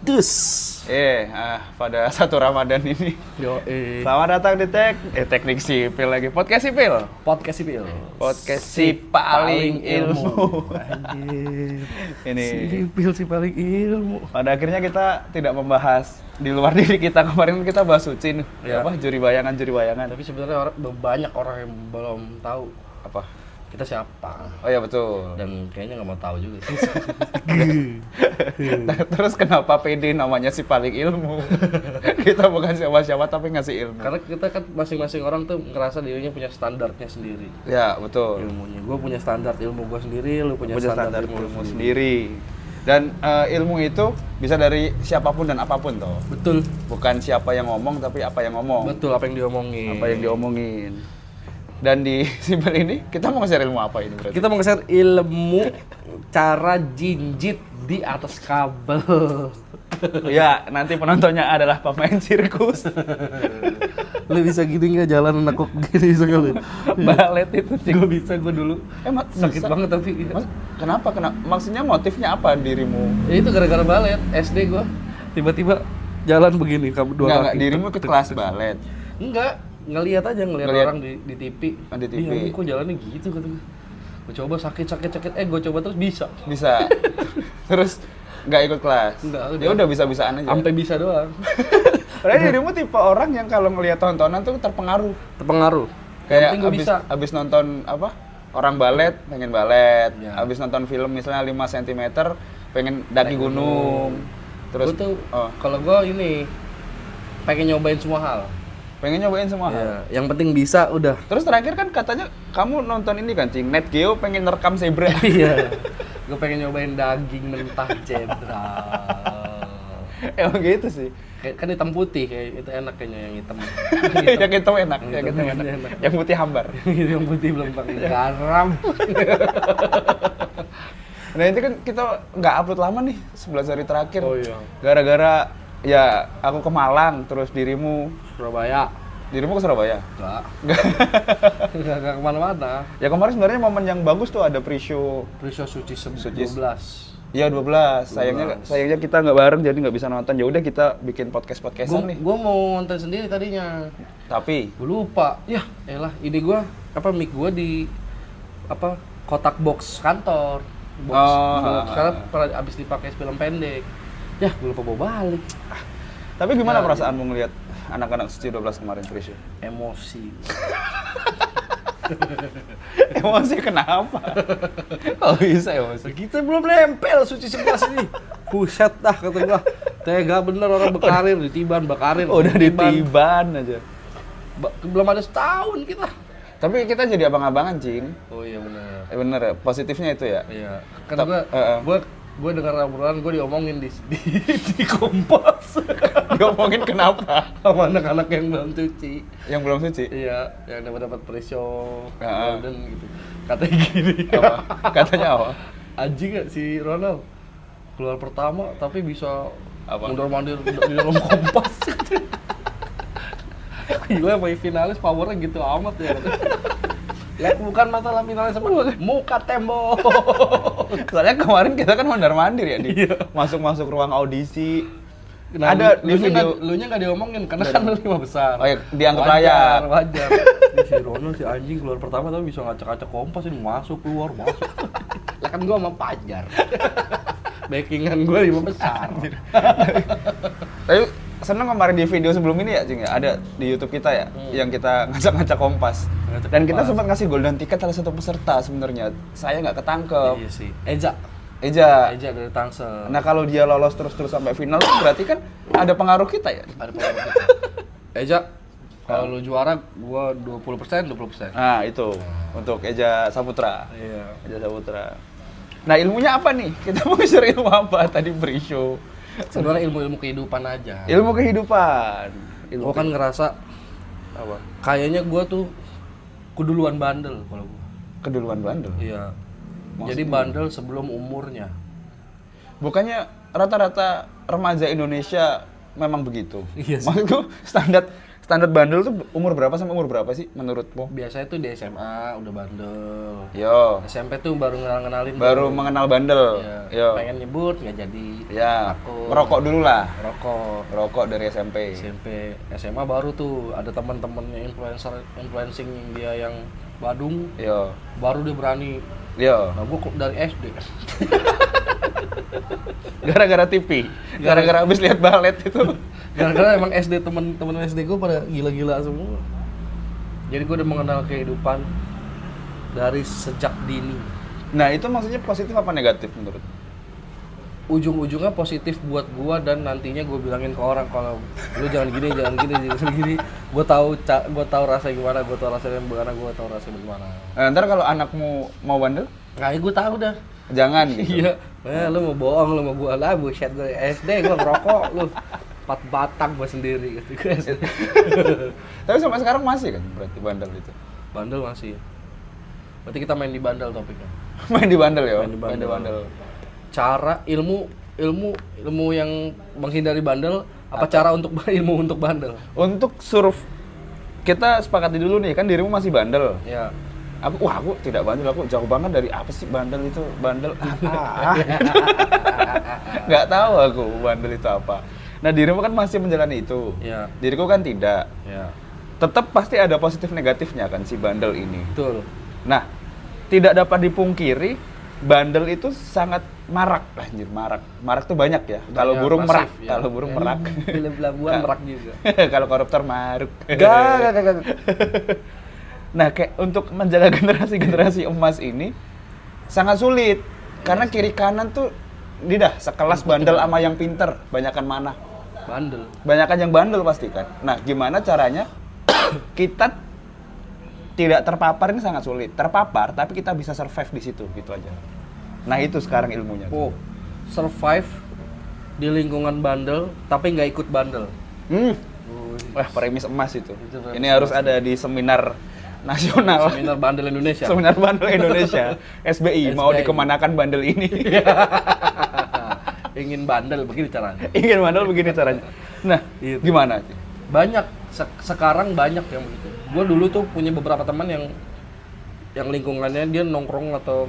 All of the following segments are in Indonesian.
Dus. Pada satu Ramadan ini. Selamat datang di Teknik Sipil lagi. Podcast Sipil. Podcast Sipil. Podcast si paling ilmu. Ini Sipil si paling ilmu. pada akhirnya kita tidak membahas di luar diri kita. Kemarin kita bahas Suci nih. Ya. Juri bayangan. Tapi sebenarnya banyak orang yang belum tahu Apa? kita siapa. Oh ya betul. Dan kayaknya nggak mau tahu juga sih. Terus kenapa PD namanya si paling ilmu? Kita bukan siapa-siapa tapi ngasih ilmu. Karena kita kan masing-masing orang tuh ngerasa dirinya punya standarnya sendiri. Ya betul. Ilmunya, gue punya standar ilmu gue sendiri, lu punya standar ilmu sendiri. Dan ilmu itu bisa dari siapapun dan apapun toh. Betul. Bukan siapa yang ngomong tapi apa yang ngomong. Betul, apa yang diomongin. Apa yang diomongin. Dan di Sipil ini kita mau nge-share ilmu apa ini berarti? Kita mau nge-share ilmu cara jinjit di atas kabel. Ya, nanti penontonnya adalah pemain sirkus. Lu bisa gini nggak jalan nekuk gini bisa nggak lu? Balet itu sih. Gue bisa, gue dulu. Sakit bisa? banget tapi. Kenapa? Maksudnya motifnya apa dirimu? Ya itu gara-gara balet SD gue. Tiba-tiba jalan begini dua Enggak, kaki. dirimu ikut kelas balet. Enggak, ngelihat Ngeliat. orang di TV. Oh, di TV. Iya, kok jalannya gitu kata gue. Gue coba sakit. Gue coba terus bisa. Bisa. Terus nggak ikut kelas. Enggak, Ya udah bisa-bisaan aja. Sampai bisa doang. Padahal dirimu tipe orang yang kalau ngelihat tontonan tuh terpengaruh. Terpengaruh. Kayak Yang penting gue bisa. abis nonton apa? Orang balet, pengen balet. Ya. Abis nonton film misalnya 5 cm, pengen daki gunung. Terus Gue tuh kalau gue ini pengen nyobain semua hal. pengen nyobain semua hal. Iya, yang penting bisa udah. Terus terakhir kan katanya kamu nonton ini kan, Cing, Net Geo pengen nerekam zebra. Iya. Gue pengen nyobain daging mentah zebra. Emang gitu sih. Kayak kan hitam putih, kayak itu enak kayaknya yang hitam. Yang itu enak, Yang yang hitam itu enak. enak. Yang putih hambar. Yang putih belum pakai garam. Nah itu kan kita nggak upload lama nih, 11 hari terakhir. Oh iya. Gara-gara ya aku ke Malang, terus dirimu Surabaya. ke Surabaya. Enggak kemana-mana. Ya kemarin sebenarnya momen yang bagus tuh ada pre-show. Prisya Suci Suci. 12. Iya 12. Sayangnya kita nggak bareng jadi nggak bisa nonton. Ya udah kita bikin podcastan nih. Gue mau nonton sendiri tadinya. Tapi Gue lupa. Ya, elah, ide gue mic gue di kotak box kantor. Box karena pernah abis dipakai film pendek. Ya, gue lupa bawa balik. tapi gimana Ya, perasaanmu ngelihat anak-anak Suci 12 kemarin pre-show? Emosi. Emosi kenapa? Kok bisa emosi? Kita belum nempel Suci 11 ini. Buset dah kata gua. Tega bener orang bekarir bakarir. Udah ditiban aja. Belum ada setahun kita. Tapi kita jadi abang-abangan, Cing. Oh iya benar. Bener ya, positifnya itu ya? Iya. Kan gua dengar obrolan gua diomongin di Kompas. Diomongin kenapa? Sama anak-anak yang belum cuci. Yang belum suci? Iya, yang dapat pre-show Heeh. golden gitu. Katanya gini. Apa? Katanya apa? Anjing gak si Ronald keluar pertama tapi bisa Apa? mundur-mandir di dalam Kompas. Gila, main finalis powernya gitu amat ya. Lihat bukan masalah finalis sama muka tembok. Soalnya kemarin kita kan mondar-mandir ya, Iya. masuk ruang audisi. Nah, Ada di video. lu nya nggak diomongin karena kan lu 5 besar. Oh ya, dianggap layak. Wajar. Ini si Ronald si anjing keluar pertama tapi bisa ngacak-ngacak Kompas ini masuk. Lah kan gua sama Pajar. Backingan gua 5 besar. Tapi seneng kemarin di video sebelum ini ya, Cing ya, ada di YouTube kita ya, yang kita ngacak-ngacak Kompas. Ngacak Dan kita Kompas. sempat ngasih golden ticket salah satu peserta sebenarnya. Saya nggak ketangkep. Iya sih. Eja dari Tangsel. Nah kalau dia lolos terus sampai final berarti kan ada pengaruh kita ya. Ada pengaruh kita. Eja, kalau lu juara gua 20%. Nah itu untuk Eja Saputra. Iya. Eja Saputra. Nah ilmunya apa nih? Kita mau share ilmu apa tadi pre-show? Sebenarnya ilmu kehidupan aja. Ilmu kehidupan. Gua kan ngerasa apa? kayaknya gua tuh keduluan bandel kalau gua. Keduluan bandel. Iya. Maksudnya? Jadi bandel sebelum umurnya. Bukannya rata-rata remaja Indonesia memang begitu? Iya sih. Maksudku standar Standar bandel tuh umur berapa sampai umur berapa sih menurutmu? Biasanya tuh di SMA udah bandel. Yo. SMP tuh baru kenalin. Baru mengenal bandel. Iya. Yo. Pengen nyebut nggak jadi. Ya. Takut. Merokok dulu lah. Rokok. Rokok dari SMP. SMP, SMA baru tuh ada teman-temannya influencing dia yang Badung, Yo. baru dia berani. Yo. Nah, gua kok dari SD. Gara-gara TV. Gara-gara habis lihat balet itu. Gara-gara emang SD teman-teman SD gua pada gila-gila semua. Jadi gua udah mengenal kehidupan dari sejak dini. Nah, itu maksudnya positif apa negatif menurut? Ujung-ujungnya positif buat gua dan nantinya gua bilangin ke orang kalau lu jangan gini, jangan gini. Gua tahu rasa gimana, gua tahu rasanya gimana, gua tahu rasanya gimana. Nah, ntar kalau anakmu mau bandel, Nah, gua tahu dah. jangan gitu. Iya. Lu mau bohong lu mau gua lah buset gua SD gua ngerokok lu. 4 batang gua sendiri gitu gua SD. Tapi sampai sekarang masih kan berarti bandel itu. Bandel masih. Berarti kita main di bandel topiknya. Main di bandel ya? Main di Main di bandel. Cara ilmu yang menghindari bandel apa cara untuk ilmu untuk bandel? Untuk kita sepakati dulu nih, kan dirimu masih bandel. Ya. Aku tidak bandel, aku jauh banget dari apa sih bandel itu, bandel apa? Nggak tahu aku bandel itu apa. Nah, dirimu kan masih menjalani itu. Ya. Diriku kan tidak. Ya. Tetap pasti ada positif negatifnya kan si bandel ini. Betul. Nah, tidak dapat dipungkiri bandel itu sangat marak, anjir marak. Marak tuh banyak ya. Kalau burung merak, masif, ya. kalau burung merak. Film pelabuhan merak juga. Kalau koruptor maruk. Gak. Nah, kayak untuk menjaga generasi emas ini sangat sulit karena kiri kanan tuh lidah sekelas bandel sama yang pinter, banyakan mana? Bandel. Banyakan yang bandel pasti kan. Nah, gimana caranya kita tidak terpapar ini sangat sulit. Terpapar tapi kita bisa survive di situ gitu aja. Nah, itu sekarang ilmunya. Oh, survive di lingkungan bandel tapi nggak ikut bandel. Wah, premis emas itu. premis Ini harus emas, ada di seminar nasional. Seminar bandel Indonesia. Seminar bandel Indonesia. SBI mau SBI. dikemanakan bandel ini? Ingin bandel begini caranya. Ingin bandel begini caranya. Nah, Gitu. gimana? Banyak sekarang banyak yang begitu. Gue dulu tuh punya beberapa teman yang lingkungannya dia nongkrong atau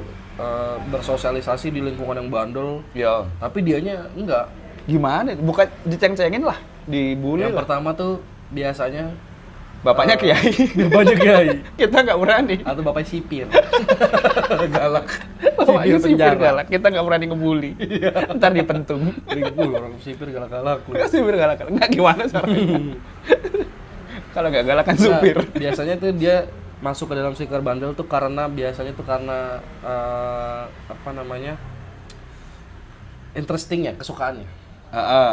bersosialisasi di lingkungan yang bandel, Ya. tapi dianya enggak. Gimana? Bukan diceng-cengin lah, dibully Yang lah. pertama tuh biasanya Bapaknya kiai. banyak kiai Kita nggak berani. atau bapak sipir. Galak. Bapaknya sipir penjara. galak. Kita nggak berani ngebully. Ntar dipentung. Orang sipir galak-galak lu. Sipir galak. Nggak gimana caranya? Kalau nggak galak kan supir. Nah, biasanya tuh dia masuk ke dalam stiker bandel tuh karena apa namanya? Interesting ya, kesukaannya.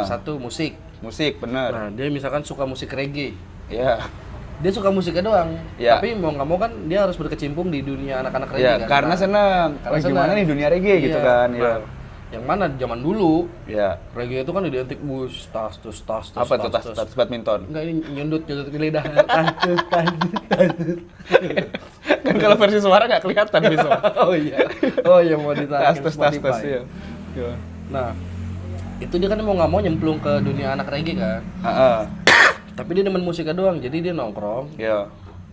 Satu musik. Musik, bener. Nah, dia misalkan suka musik reggae. Iya. Dia suka musiknya doang. Ya. Tapi mau nggak mau kan dia harus berkecimpung di dunia anak-anak reggae Iya, kan. karena seneng. Karena Gimana seneng. nih dunia reggae gitu kan. Nah, Iya. yang mana zaman dulu Iya. reggae itu kan identik tas. Apa tuh tas badminton? Enggak, ini nyundut di lidah. Kan kalau versi suara nggak kelihatan visual. Oh iya mau ditarik Tas Spotify. ya. Iya. Nah, itu dia kan mau nggak mau nyemplung ke dunia anak reggae kan. Heeh. Tapi dia demen musiknya doang, jadi dia nongkrong, Iya.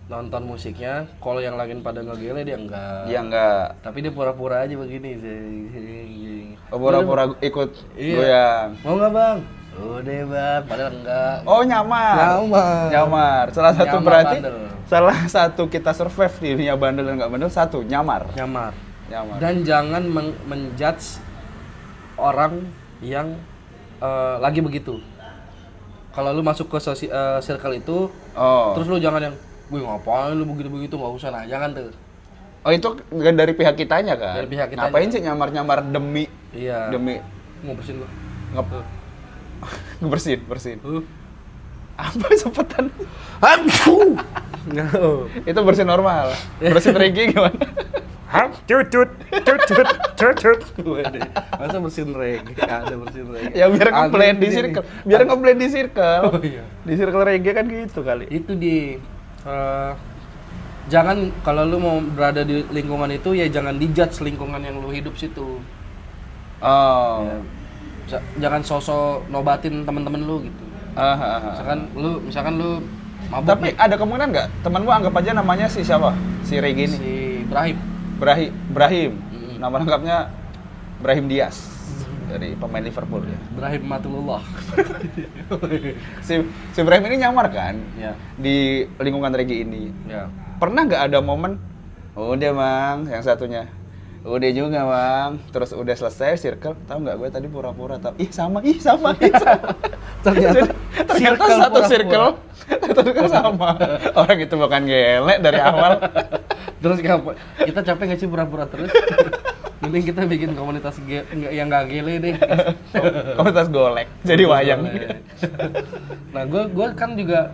nonton musiknya. Kalau yang lain pada ngegele dia enggak. Iya enggak. Tapi dia pura-pura aja begini. Pura-pura ikut Iya. goyang. Mau nggak bang? Udah bang, padahal enggak. Oh, nyamar. Nyamar. Salah satu Nyamar berarti bandel. salah satu kita survive di dunia bandel dan nggak bandel, satu nyamar. Nyamar. Nyamar. Dan jangan menjudge orang yang lagi begitu. Kalau lu masuk ke circle itu, Oh. terus lu jangan yang, gue ngapain lu begitu-begitu, nggak usah, nah jangan tuh. Oh, itu kan dari pihak kitanya kan? Dari pihak kitanya. Ngapain sih nyamar-nyamar demi Iya. demi Mau bersihin gua. bersin. Huh. Apa sepetan? Aduh. Itu bersin normal. Bersin reggae gimana? Masa bersihin reggae? Ada bersihin reggae. Ya biar ngeblend di Angin circle. ini. Biar ngeblend di circle. Oh iya. Di circle reggae kan gitu kali. Itu jangan kalau lu mau berada di lingkungan itu ya jangan dijudge lingkungan yang lu hidup situ. Oh. Ya, jangan sosok nobatin teman-teman lu gitu. Misalkan lu Mabuk Tapi ada kemungkinan nggak temanmu anggap aja namanya si siapa? Si Regi ini. Si Ibrahim. Brahim. Nama lengkapnya Brahim Diaz dari pemain Liverpool ya. Ibrahim Matulullah. Si Brahim ini nyamar kan Ya. di lingkungan Regi ini. Ya. Pernah nggak ada momen, udah Mang, yang satunya, udah juga Mang, terus udah selesai circle, tahu nggak gue tadi pura-pura, ih sama. Ternyata satu circle sama. Orang itu bukan gelek dari awal. Terus kita capek nggak sih pura-pura terus? Mending kita bikin komunitas yang nggak gele deh. Komunitas golek, jadi wayang. Nah, gue kan juga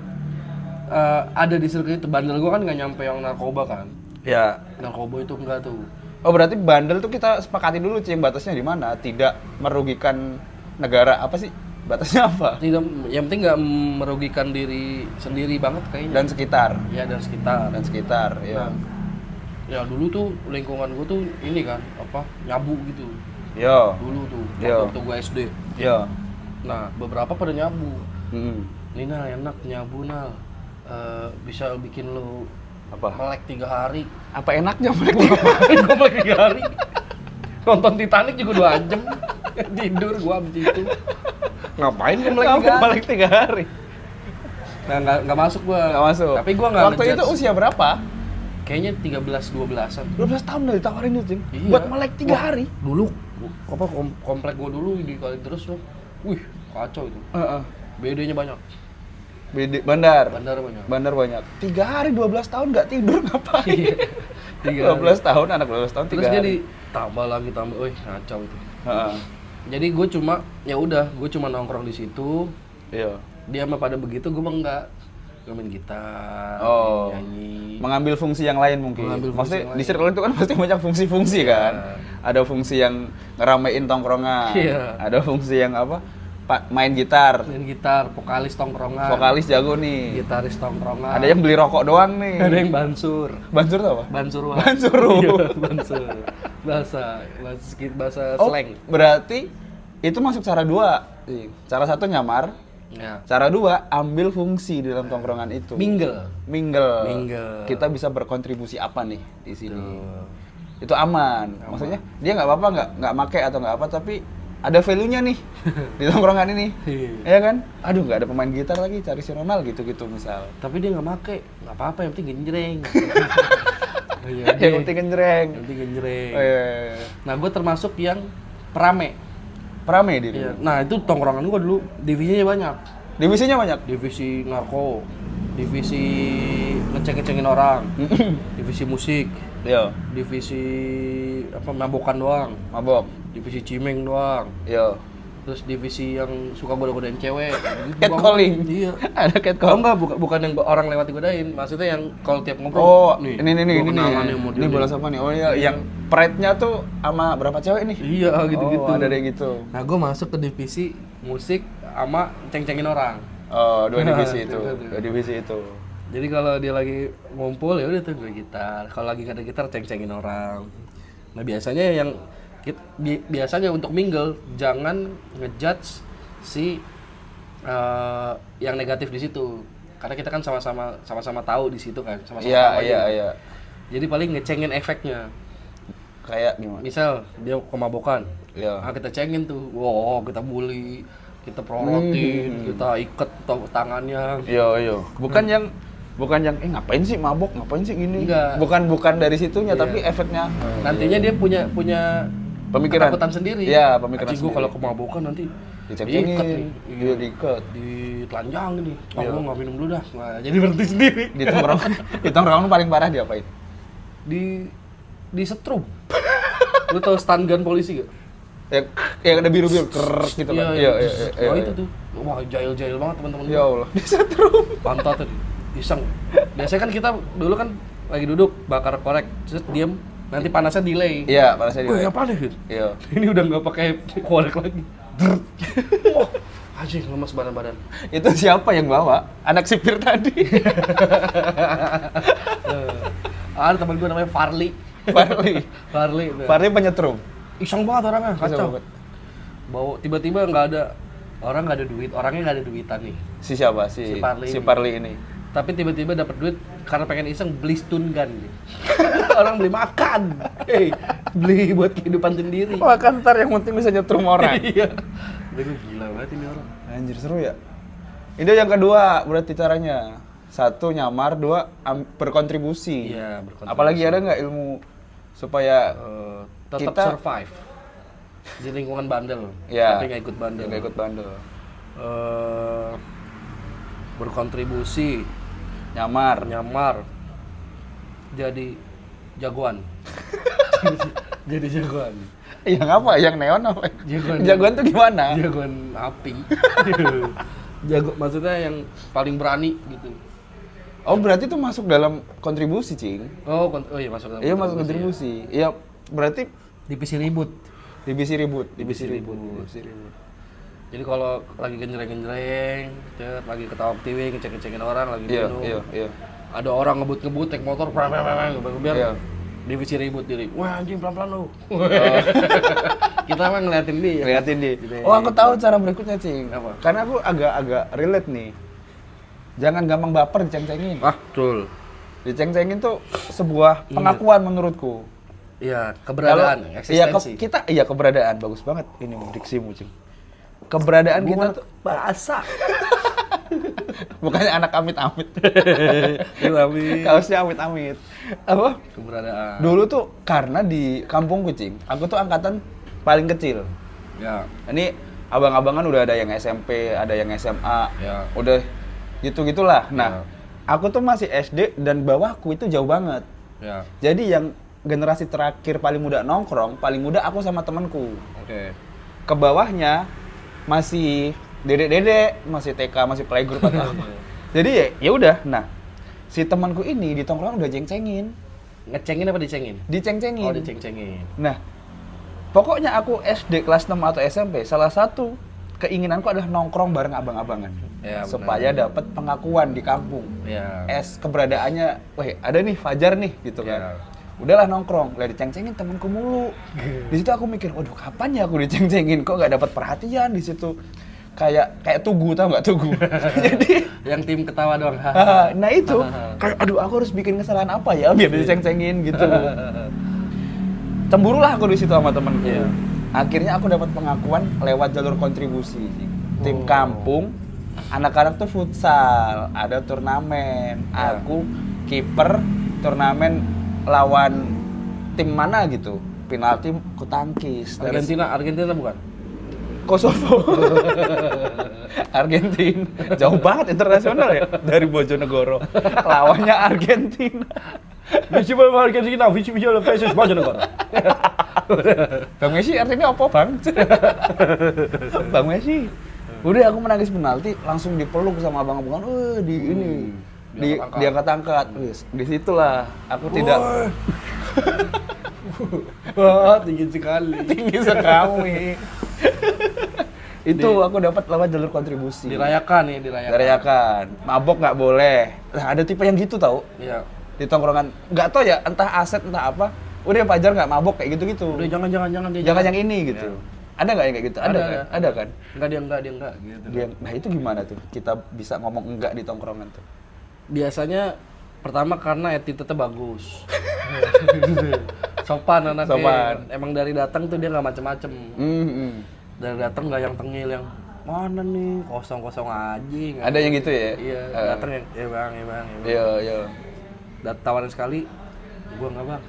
ada di circle itu. Bandel gue kan nggak nyampe yang narkoba kan. Ya. Narkoba itu enggak tuh. Oh berarti bandel tuh kita sepakati dulu Cing, batasnya di mana? Tidak merugikan negara, apa sih? Batasnya apa? Tidak, yang penting nggak merugikan diri sendiri banget kayaknya. Dan sekitar. Ya, dan sekitar. Ya. Nah, ya dulu tuh lingkungan gue tuh ini kan nyabu gitu. Yo. Dulu tuh Yo. waktu gue SD. Yo. Nah, beberapa pada nyabu. Hmm. Ini Nal, enak nyabu Nal. Bisa bikin lo Apa? melek 3 hari. Apa enaknya melek? Ngapain gue melek 3 hari? Nonton Titanic juga 2 jam. Tidur gue abis itu. Ngapain gue melek 3 hari? Melek 3 hari. Nah, nggak masuk gue. Nggak masuk. Tapi gue nggak Waktu itu usia berapa? Kayaknya 13-12an. 12 tahun udah ditawarin itu, Cing. Iya. Buat melek 3 hari. Dulu komplek gue dulu dikali terus loh. Wih, kacau itu. BD-nya banyak. Bandar Bandar banyak. 3 hari 12 tahun nggak tidur ngapain? 12 tahun, anak 12 tahun 3 Terus hari. jadi tambah, wih kacau itu. Jadi gue cuma nongkrong di situ. Iya. Dia mah pada begitu, gue mah enggak. Gue main gitar, Oh. nyanyi. Mengambil fungsi yang lain mungkin. Mengambil fungsi Maksudnya yang di lain. circle itu kan pasti banyak fungsi-fungsi kan. Iya. Ada fungsi yang ngeramein tongkrongan. Iya. Ada fungsi yang apa? Main gitar. Main gitar, vokalis tongkrongan. Vokalis jago nih. Gitaris tongkrongan. Ada yang beli rokok doang nih. Ada yang bansur. Bansur tuh apa? Bansuruan. Bansuru. Iya, bansur. Bahasa slang. Berarti itu masuk cara 2. Cara 1 nyamar, Ya. cara 2 ambil fungsi di dalam tongkrongan itu. Mingle. Mingle. Kita bisa berkontribusi apa nih di sini? Itu aman. Maksudnya dia nggak apa-apa nggak make atau nggak apa, tapi ada value-nya nih di tongkrongan ini. Iya kan? Aduh, nggak ada pemain gitar lagi, cari si Ronald gitu misal. Tapi dia nggak make, nggak apa-apa, yang penting genjreng. Yang penting genjreng. Yang penting genjreng. Oh, iya. Nah, gue termasuk yang perame. Perame diri. Iya. Nah, itu tongkrongan gue dulu divisinya banyak. Divisinya banyak. Divisi narko, divisi ngeceng-ngecengin orang, divisi musik, Yo, divisi mabokan doang, mabok. divisi cimeng doang. Yo. Terus divisi yang suka goda-godain cewek. Catcalling. Iya. Ada Kalau catcall. enggak, bukan yang orang lewat godain, maksudnya yang kalau tiap ngobrol. Oh, nih, ini gua kenalan yang model Ini bola siapa nih? Oh iya, yang pride-nya tuh sama berapa cewek nih? Iya, gitu-gitu. Oh, ada kayak gitu. Nah, gue masuk ke divisi musik sama ceng-cengin orang. Oh, 2 divisi Nah, itu. itu. 2 divisi itu. Jadi kalau dia lagi ngumpul ya udah tuh gue gitar. Kalau lagi gak ada gitar ceng-cengin orang. Nah, biasanya untuk mingle jangan ngejudge si yang negatif di situ. Karena kita kan sama-sama tahu di situ kan, sama-sama tahu aja. Iya. Jadi paling ngecengin efeknya. Kayak gimana? Misal dia kemabokan. Iya. Nah, kita cengin tuh. Wow, kita bully, kita prorotin, kita iket tangannya. Iya. Bukan yang ngapain sih mabok, ngapain sih gini. Enggak. Bukan dari situnya, Iya. tapi efeknya. Nantinya dia punya Pemikiran. ketakutan sendiri. Iya, pemikiran Anjing, gua kalau kemabokan nanti diceng-cengin. diikat nih. Iya, diikat. Ditelanjang nih. Oh, Iya. gua nggak minum dulu dah. Nah, jadi berhenti sendiri. Di tongkrongan paling parah diapain? Di setrum. Lu tau stun gun polisi gak? Yang ada biru-biru kerr gitu kan. Iya. Oh, itu tuh. Wah, jahil-jahil banget teman-teman Ya gua. Allah, bisa terus. Pantat tuh. Iseng. Biasanya kan kita dulu kan lagi duduk bakar korek, terus diem, nanti panasnya delay. Iya, pada saya Wih, dia. apa deh? Iya. Ini udah nggak pakai korek lagi. Wah, anjing lemas badan-badan. Itu siapa yang bawa? Anak sipir tadi. Ada teman gue namanya Farli. Farli. Tuh. Farli penyetrum. Iseng banget orangnya, Iseng kacau. banget. Bawa tiba-tiba nggak ada duit, orangnya nggak ada duitan nih. Si siapa? Si Si Parli ini. Parli ini. Tapi tiba-tiba dapat duit karena pengen iseng beli stun gun. Gitu. Orang beli makan. Beli buat kehidupan sendiri. Wah kan ntar yang penting bisa nyetrum orang. Iya. Gue gila banget ini orang. Anjir seru ya. Ini yang kedua berarti caranya. 1 nyamar, 2 berkontribusi. Iya, berkontribusi. Apalagi ada nggak ilmu supaya tetap kita survive di lingkungan bandel, ya, tapi nggak ikut bandel. Nggak ikut bandel. Berkontribusi, nyamar, jadi jagoan. Jadi jagoan. Yang apa? Yang neon apa? Jagoan. Jagoan tuh gimana? Jagoan api. Maksudnya yang paling berani gitu. Oh berarti itu masuk dalam kontribusi, Cing. Oh iya masuk dalam. Iya masuk kontribusi. Iya berarti divisi ribut. Divisi ribut. Jadi kalau lagi genjreng-genjreng, lagi ketawa ketiwi, ngecek-ngecekin orang, lagi minum. Iya. Ada orang ngebut-ngebut, naik motor, biar divisi ribut diri. Wah anjing pelan-pelan lu. Kita mah ngeliatin dia. Oh aku tahu cara berikutnya, Cing. Apa? Karena aku agak relate nih. Jangan gampang baper diceng-cengin. Betul. Diceng-cengin tuh sebuah pengakuan menurutku. Iya, keberadaan, eksistensi. Keberadaan. Bagus banget ini diksimu, Cing. Keberadaan kita tuh bahasa. Bukannya anak amit-amit. Amit. Kaosnya amit-amit. Apa? Keberadaan. Dulu tuh karena di kampung Kucing, aku tuh angkatan paling kecil. Ya. Ini abang-abangan udah ada yang SMP, ada yang SMA. Ya. Udah gitu-gitulah. Nah, aku tuh masih SD dan bawahku itu jauh banget. Ya. Jadi yang generasi terakhir paling muda nongkrong, paling muda aku sama temanku. Oke. Ke bawahnya masih dedek-dedek, masih TK, masih playgroup atau apa. Jadi ya udah. Nah, si temanku ini di tongkrong udah ceng-cengin. Ngecengin apa dicengin? Diceng-cengin. Oh, diceng-cengin. Nah, pokoknya aku SD kelas 6 atau SMP, salah satu keinginanku adalah nongkrong bareng abang-abangan. Ya, supaya dapat pengakuan di kampung. Ya. Keberadaannya, wah ada nih Fajar nih gitu kan. Ya. Udahlah nongkrong, lah diceng-cengin temanku mulu. Di situ aku mikir, waduh kapan ya aku diceng-cengin, kok nggak dapat perhatian di situ. Kayak Tugu, tau nggak Tugu? Jadi yang tim ketawa doang. nah itu, kayak aduh aku harus bikin kesalahan apa ya biar diceng-cengin gitu. Cemburulah aku di situ sama temenku. Iya. Akhirnya aku dapat pengakuan lewat jalur kontribusi. Tim kampung, anak-anak tuh futsal, ada turnamen. Ya. Aku kiper turnamen lawan tim mana gitu. Penalti ku tangkis. Argentina bukan? Kosovo. Argentina. Jauh banget internasional ya dari Bojonegoro. Lawannya Argentina. Festival Argentina, Festival versus Bojonegoro. Bang Messi artinya apa, Bang? Bang Messi. Udah aku menangis penalti, langsung dipeluk sama abang-abangan. Diangkat-angkat. Di situlah aku tidak. Wah, tinggi sekali. Tinggi sekali. Itu aku dapat lewat jalur kontribusi. Dirayakan. Mabok nggak boleh. Nah, ada tipe yang gitu tau. Iya. Di tongkrongan nggak tau ya, entah aset entah apa. Udah Fajar nggak mabok kayak gitu-gitu. Udah jangan Jangan yang ini gitu. Ya. Ada nggak yang kayak gitu? Ada kan? Enggak dia enggak gitu. Nah itu gimana tuh? Kita bisa ngomong enggak di tongkrongan tuh? Biasanya pertama karena attitude-nya bagus. Sopan anaknya. Sopan. Emang dari datang tuh dia nggak macem-macem. Dari datang nggak yang tengil yang mana nih kosong-kosong aja. Ada yang gitu ya? Iya. Datang yang bang. Iya. Tawarin sekali, gua nggak bang.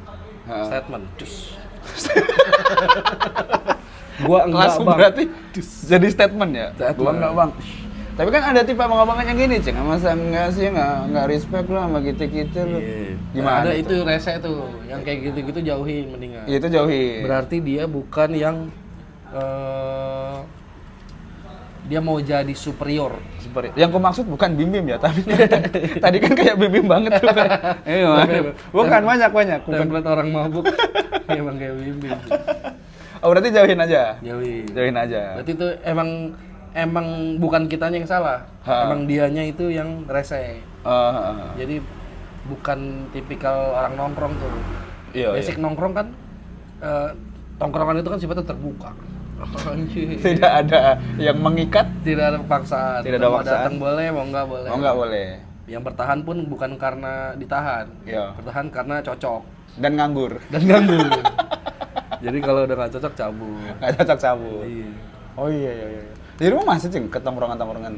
Statement. Gua enggak langsung bang. Berarti jadi statement ya? Gua enggak bang. Tapi kan ada tipe abang-abangan yang gini, Ceng. Masa enggak sih, enggak respect lah sama kita-kita lu. Gimana? Ada itu rese tuh, yang kayak gitu-gitu jauhin mendingan. Itu jauhin. Berarti dia bukan yang dia mau jadi superior. Yang ku maksud bukan Bim ya, tapi tadi kan kayak Bim banget tuh kan. Bukan banyak. Template orang mabuk. Emang kayak Bim. Oh, berarti jauhin aja. Jauhin aja. Berarti itu emang bukan kitanya yang salah. Emang dianya itu yang rese. Jadi bukan tipikal orang nongkrong tuh. Basic nongkrong kan tongkrongan itu kan sifatnya terbuka. Tidak ada yang mengikat, tidak ada paksaan. Tidak ada paksaan. Datang boleh, mau enggak boleh. Mau enggak boleh. Yang bertahan pun bukan karena ditahan. Iya. Bertahan karena cocok. Dan nganggur. Jadi kalau udah nggak cocok cabut. Nggak cocok cabut. Iya. Oh iya. Di rumah masih Cing, ke tongkrongan-tongkrongan.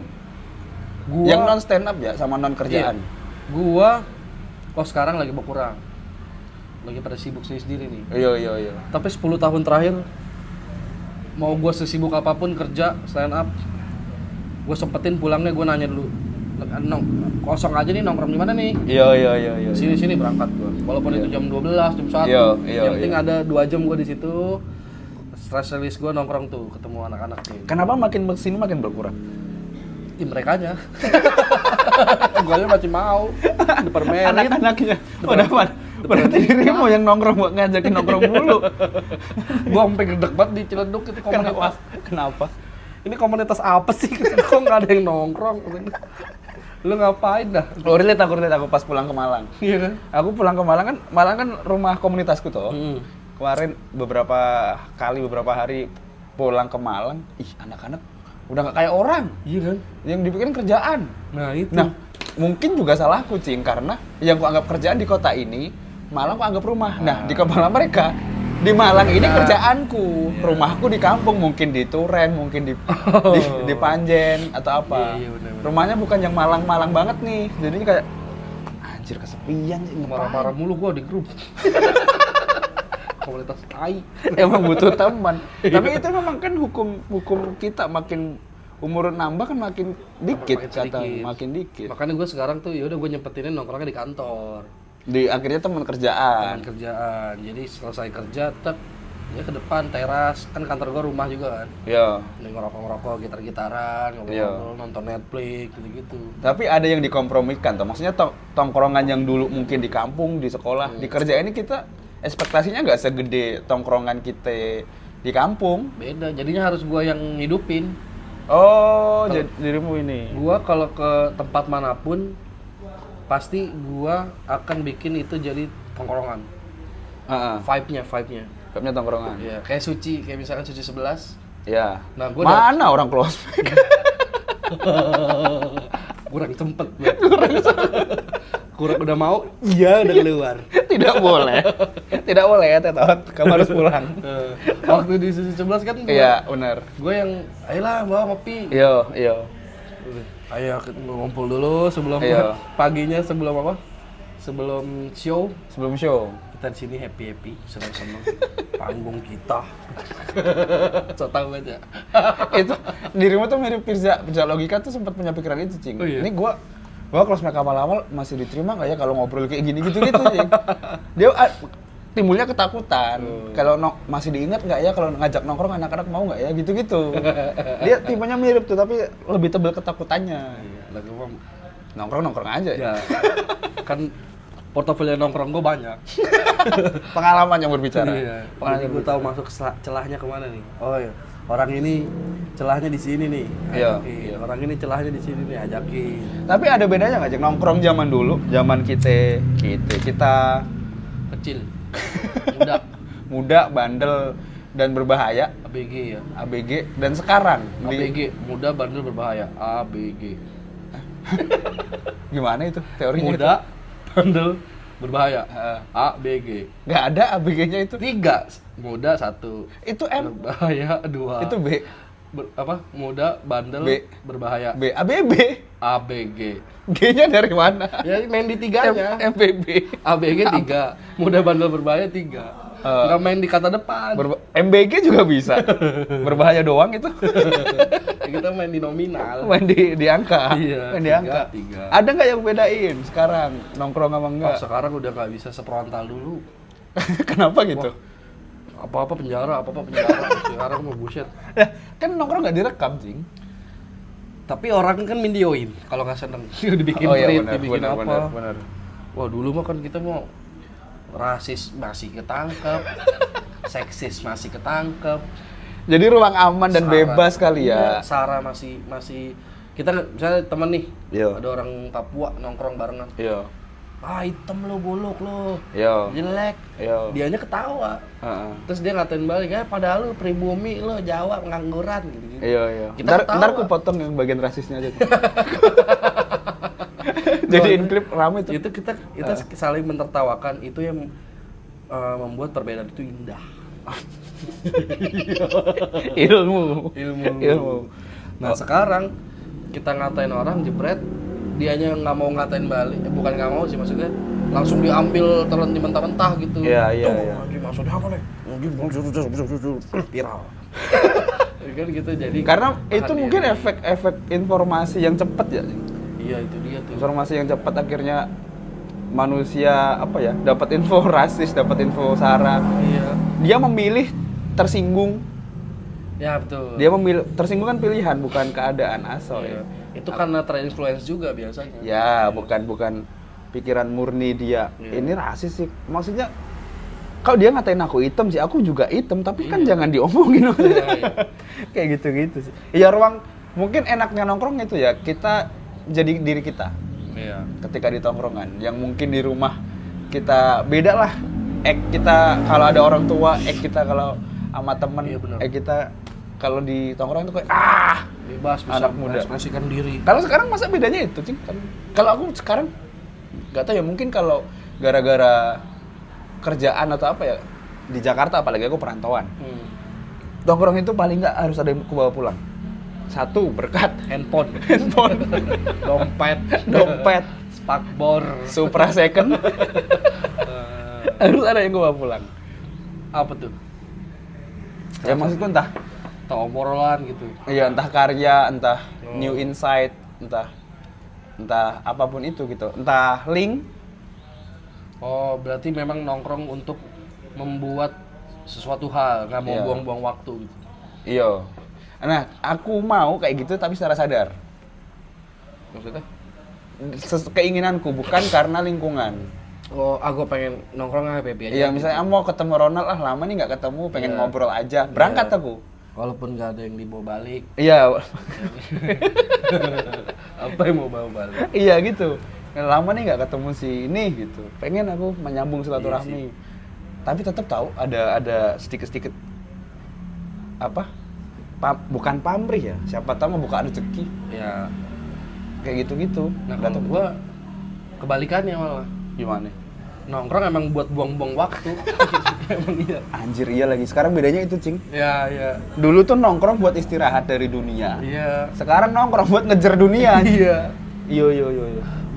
Gua, yang non stand up ya sama non kerjaan. Iya. Gua sekarang lagi berkurang. Lagi pada sibuk sendiri nih. Iya. Tapi 10 tahun terakhir mau gua sesibuk apapun kerja stand up, gua sempetin pulangnya gua nanya dulu. Kosong aja nih nongkrong di mana nih? Iya. Sini berangkat gua. Walaupun itu jam 12, jam 1. Yang penting ada 2 jam gua di situ. Stress release gua nongkrong tuh, ketemu anak-anak nih. Kenapa makin kesini makin berkurang? Merekanya. Gua aja masih mau. Dipermerit. Anak-anaknya. Berarti dirimu yang nongkrong buat ngajakin nongkrong dulu. Gua sampai gedek banget di Ciledug itu komunitas. Kenapa? Ini komunitas apa sih? Kok nggak ada yang nongkrong? Lu ngapain dah? Relate aku pas pulang ke Malang. Iya kan? Aku pulang ke Malang kan rumah komunitasku toh. Kemarin beberapa hari pulang ke Malang, anak-anak udah nggak kayak orang. Iya kan? Yang dipikirin kerjaan. Nah itu. Nah, mungkin juga salahku Cing, karena yang ku anggap kerjaan di kota ini, Malang ku anggap rumah. Nah, di kepala mereka, di Malang ini kerjaanku, rumahku di kampung, mungkin di Turen, mungkin di Panjen atau apa. Iya, bener. Rumahnya bukan yang Malang-Malang banget nih, jadi kayak anjir kesepian sih. Marah-marah mulu gua di grup. Komunitas tai. Emang butuh teman. Tapi itu memang kan hukum kita, makin umur nambah kan makin dikit. Makin dikit. Makanya gue sekarang tuh ya udah gue nyempetin nongkrongnya di kantor. Akhirnya teman kerjaan. Jadi selesai kerja ya ke depan teras, kan kantor gue rumah juga kan. Iya. Ngerokok, gitar-gitaran, ngobrol, nonton Netflix gitu-gitu. Tapi ada yang dikompromikan toh. Maksudnya tongkrongan yang dulu mungkin di kampung, di sekolah, di kerjaan ini kita ekspektasinya nggak segede tongkrongan kita di kampung. Beda, jadinya harus gue yang ngidupin. Oh, dirimu ini. Gue kalau ke tempat manapun pasti gue akan bikin itu jadi tongkrongan. Vibe-nya. Vibe-nya tongkrongan. Iya, kayak Suci, kayak misalkan Suci 11. Iya. Nah, mana orang close pack? Kurang sempet. Kurang udah mau, iya udah keluar. Tidak boleh ya Tetot, kamu harus pulang. Waktu di Suci 11 kan iya, benar. Gue yang, ayolah bawa ngopi. Iya. Ayo kita ngumpul dulu sebelum paginya, sebelum apa? Sebelum show. Kita di sini happy, senang-senang. Panggung kita. So tahu aja. Itu dirimu tuh mirip Pirza Logika tuh sempat punya pikiran itu, Cing. Oh, iya? Ini gua close mic awal-awal masih diterima nggak ya kalau ngobrol kayak gini gitu-gitu, Cing. Dia timbulnya ketakutan. Kalau masih diingat nggak ya kalau ngajak nongkrong anak-anak mau nggak ya gitu-gitu. Dia tipenya mirip tuh tapi lebih tebal ketakutannya. Lagi nongkrong aja ya. Kan portofolio nongkrong gue banyak. Pengalaman yang berbicara. Iya. Jadi gue tahu masuk celahnya kemana nih. Oh iya. Orang ini celahnya di sini nih. Iya. Orang ini celahnya di sini nih, ajakin. Tapi ada bedanya nggak Cing? Nongkrong zaman dulu, zaman kita kecil. Muda, bandel dan berbahaya. ABG ya. ABG dan sekarang ABG, muda, bandel, berbahaya. ABG. Gimana itu teorinya? Muda, bandel, berbahaya. ABG. Nggak ada ABG-nya itu. 3. Muda 1. Itu M. Berbahaya 2. Itu B. Muda, bandel, B. berbahaya. B. ABB. ABG. G-nya dari mana? Ya main di 3-nya. MBB. ABG 3. Muda, bandel, berbahaya 3. Nggak main di kata depan. MBG juga bisa. Berbahaya doang itu. Kita main di nominal. Main di angka. Iya, main di angka. 3. Ada nggak yang bedain sekarang nongkrong sama enggak? Sekarang udah nggak bisa sefrontal dulu. Kenapa gitu? Apa-apa penjara. Sekarang mau buset. Kan nongkrong nggak direkam, Cing. Tapi orang kan videoin kalau nggak seneng. Dibikin tweet, dibikin apa. Benar. Wah dulu mah kan kita mau rasis masih ketangkep, seksis masih ketangkep. Jadi ruang aman dan bebas kali ya. Sarah masih kita misalnya temen nih, ada orang Papua nongkrong barengan. Iya. Hitam lo, bolok lo, Iya. jelek. Iya. Dianya ketawa. Terus dia ngatain balik, padahal lu pribumi lo, Jawa pengangguran gitu. Iya. Ntar Ku potong yang bagian rasisnya aja. Jadiin klip rame tuh. Itu kita saling menertawakan, itu yang membuat perbedaan itu indah. Ilmu. Nah sekarang kita ngatain orang jebret, dianya nggak mau ngatain balik, bukan nggak mau sih, maksudnya langsung diambil terlenti mentah-mentah gitu. Iya. Maksudnya apa nih? Viral. Kan gitu, jadi karena itu mungkin efek informasi yang cepat ya. Iya, itu dia tuh. Informasi yang cepat akhirnya manusia dapat info rasis, dapat info sara. Iya. Dia memilih tersinggung. Ya betul. Dia memilih tersinggung kan pilihan, bukan keadaan asal ya. Itu karena terinfluence juga biasanya. Ya, bukan pikiran murni dia. Ini rasis sih. Maksudnya kalau dia ngatain aku hitam sih, aku juga hitam, tapi kan jangan diomongin. Kayak gitu-gitu sih. Ya mungkin enaknya nongkrong itu ya, kita jadi diri kita. Iya. Ketika di tongkrongan, yang mungkin di rumah kita beda lah. Kita kalau ada orang tua, kita kalau sama temen, kita kalau di tongkrongan itu kayak bebas, bisa anak muda ekspresikan diri. Kalau sekarang masa bedanya itu, Cing? Kalau aku sekarang nggak tahu ya, mungkin kalau gara-gara kerjaan atau apa ya, di Jakarta apalagi aku perantauan. Tongkrong itu paling nggak harus ada yang aku bawa pulang. Satu, berkat handphone, dompet, spakbor, Supra second. Harus ada yang bawa pulang. Apa tuh? Ya maksudku entah obrolan gitu. Iya, entah karya, entah new insight, entah apapun itu gitu. Entah link. Oh, berarti memang nongkrong untuk membuat sesuatu hal, nggak mau buang-buang waktu gitu. Iya. Nah, aku mau kayak gitu tapi secara sadar. Maksudnya? Keinginanku, bukan karena lingkungan. Oh, aku pengen nongkrong happy aja. Iya, misalnya mau ketemu Ronald, lama nih nggak ketemu, pengen ngobrol aja. Berangkat aku. Walaupun nggak ada yang dibawa balik. Iya. Apa yang mau bawa balik? Iya gitu. Lama nih nggak ketemu si ini gitu. Pengen aku menyambung silaturahmi. Tapi tetap tahu ada sedikit-sedikit bukan pamrih ya. Siapa tahu mau buka rezeki. Ya. Kayak gitu-gitu. Nah, kalau gua kebalikannya malah. Gimana? Nongkrong emang buat buang-buang waktu. Emang iya. Anjir, iya lagi. Sekarang bedanya itu, Cing. Iya. Dulu tuh nongkrong buat istirahat dari dunia. Iya. Sekarang nongkrong buat ngejar dunia. Iya. Iya.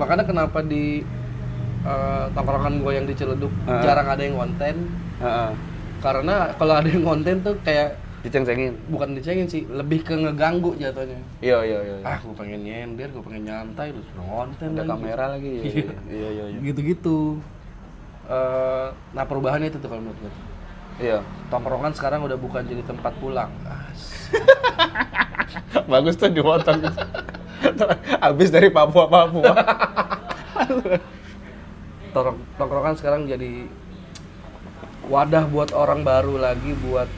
Makanya kenapa di tongkrongan gue yang di Ciledug jarang ada yang konten. Karena kalau ada yang konten tuh kayak diceng-cengin. Bukan dicengin sih, lebih ke ngeganggu jatuhnya. Iya. Gue pengen nyender, gue pengen nyantai, terus konten ada lagi. Kamera lagi. Iya. Gitu-gitu. Nah perubahannya itu tuh kalau menurut gue. Iya. Tongkrongan sekarang udah bukan jadi tempat pulang. Bagus tuh dipotong. Habis dari Papua. Tongkrongan sekarang jadi wadah buat orang baru lagi, buat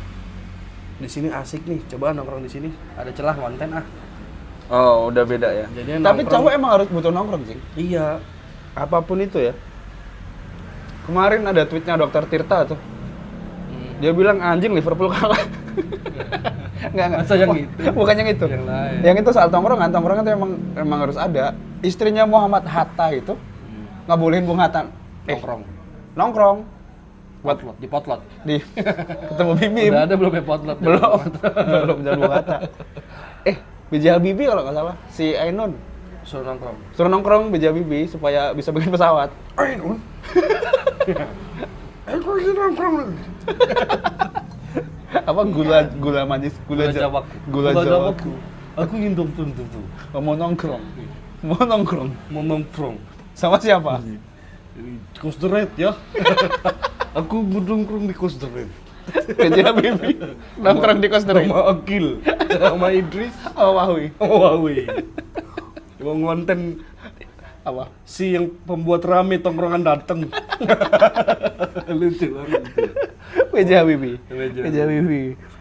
di sini asik nih, coba nongkrong di sini, ada celah konten Oh, udah beda ya. Jadi tapi cowok emang harus butuh nongkrong sih. Iya. Apapun itu ya. Kemarin ada tweetnya Dr. Tirta tuh. Dia bilang anjing Liverpool kalah. Enggak. Masa yang itu? Bukan yang itu. Yang itu soal tongkrongan itu emang harus ada. Istrinya Muhammad Hatta itu nggak bolehin Bung Hatta nongkrong. Di potlot. Ketemu Bibim. Udah ada belum ya potlot? Belum jangan Bung Hatta. B.J. Habibie kalau nggak salah, si Ainun suruh nongkrong B.J. Habibie supaya bisa bikin pesawat. Ainun? Aku lagi nongkrong. Apa gula manis, gula jawak. Aku ingin nongkrong tuh. Mau nongkrong. Sama siapa? Kosderet ya. Aku nongkrong di Kosderet. B.J. Habibie nongkrong di Kosderet sama Akil, sama Idris, Wawi. Mau ngonten apa? Si yang pembuat rame tongkrongan dateng. Lucu banget. B.J. Habibie.